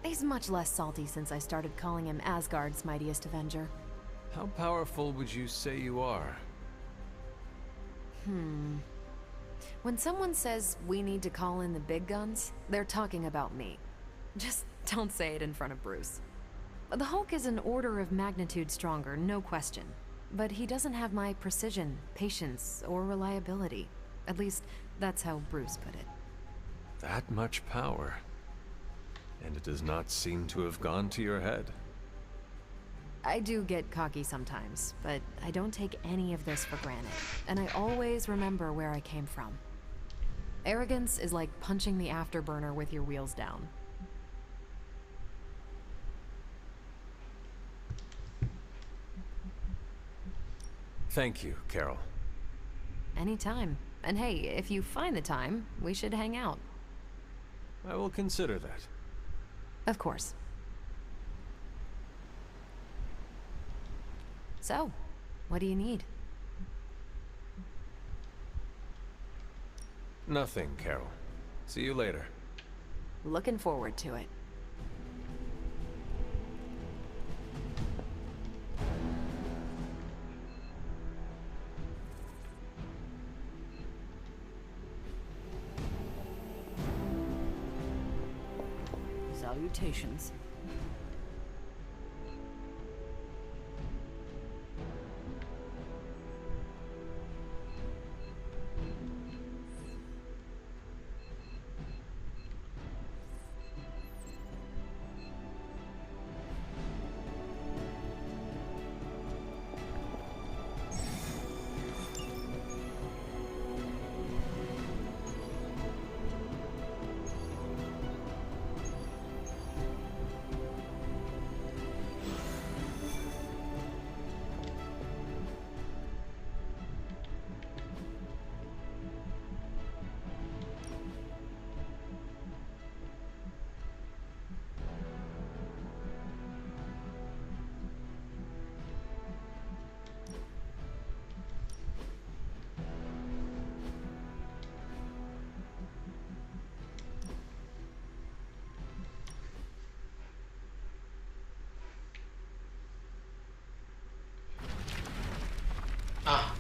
He's much less salty since I started calling him Asgard's mightiest Avenger. How powerful would you say you are? When someone says we need to call in the big guns, they're talking about me. Just don't say it in front of Bruce. The Hulk is an order of magnitude stronger, no question. But he doesn't have my precision, patience, or reliability. At least, that's how Bruce put it. That much power. And it does not seem to have gone to your head. I do get cocky sometimes, but I don't take any of this for granted, and I always remember where I came from. Arrogance is like punching the afterburner with your wheels down. Thank you, Carol. Anytime. And hey, if you find the time, we should hang out. I will consider that. Of course. So, what do you need? Nothing, Carol. See you later. Looking forward to it. Salutations.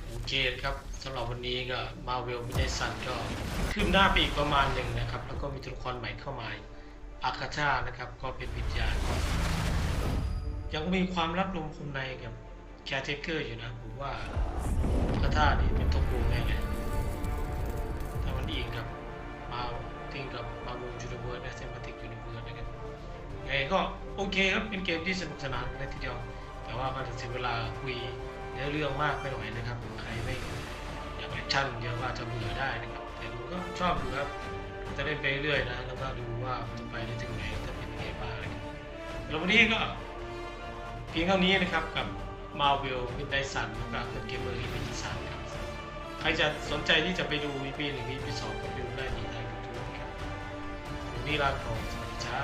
โอเคครับสำหรับวันนี้ก็มาเวลไม่ได้สั่นก็คืบหน้าไปอีกประมาณหนึ่งนะครับแล้วก็มีตัวละครใหม่เข้ามาอาคาธานะครับก็เป็นวิญญาณยังมีความลับลมคมในกับแคร์เทเกอร์อยู่นะผมว่าอาคาธานี่เป็นตัวโกงแน่เลยแต่มันอิงกับมาติงกับมาบูจูนิเวิร์สและเซมมาติกยูนิเวิร์สนะครับไงก็โอเคครับเป็นเกมที่สนุกสนานเลยทีเดียวแต่ว่าก็จะเสียเวลาคุยเรื่องมากไปหน่อยนะครับใครไม่อยากแอคชั่นเยอะว่าจะเบื่อได้นะครับแต่ผมก็ชอบดูครับจะเล่นไปเรื่อยนะแล้วก็ดูว่าจะไปได้ถึงไหนจะเป็นยังไงบ้างนะครับแล้ววันนี้ก็เพียงเท่านี้นะครับกับ Marvel Midnight Sun กับเกมเมอร์ EP3 ครับใครจะสนใจที่จะไปดู EP 1 EP 2ก็ดูได้ที่ทาง YouTube ครับวันนี้ลาก่อนสวัสดีจ้า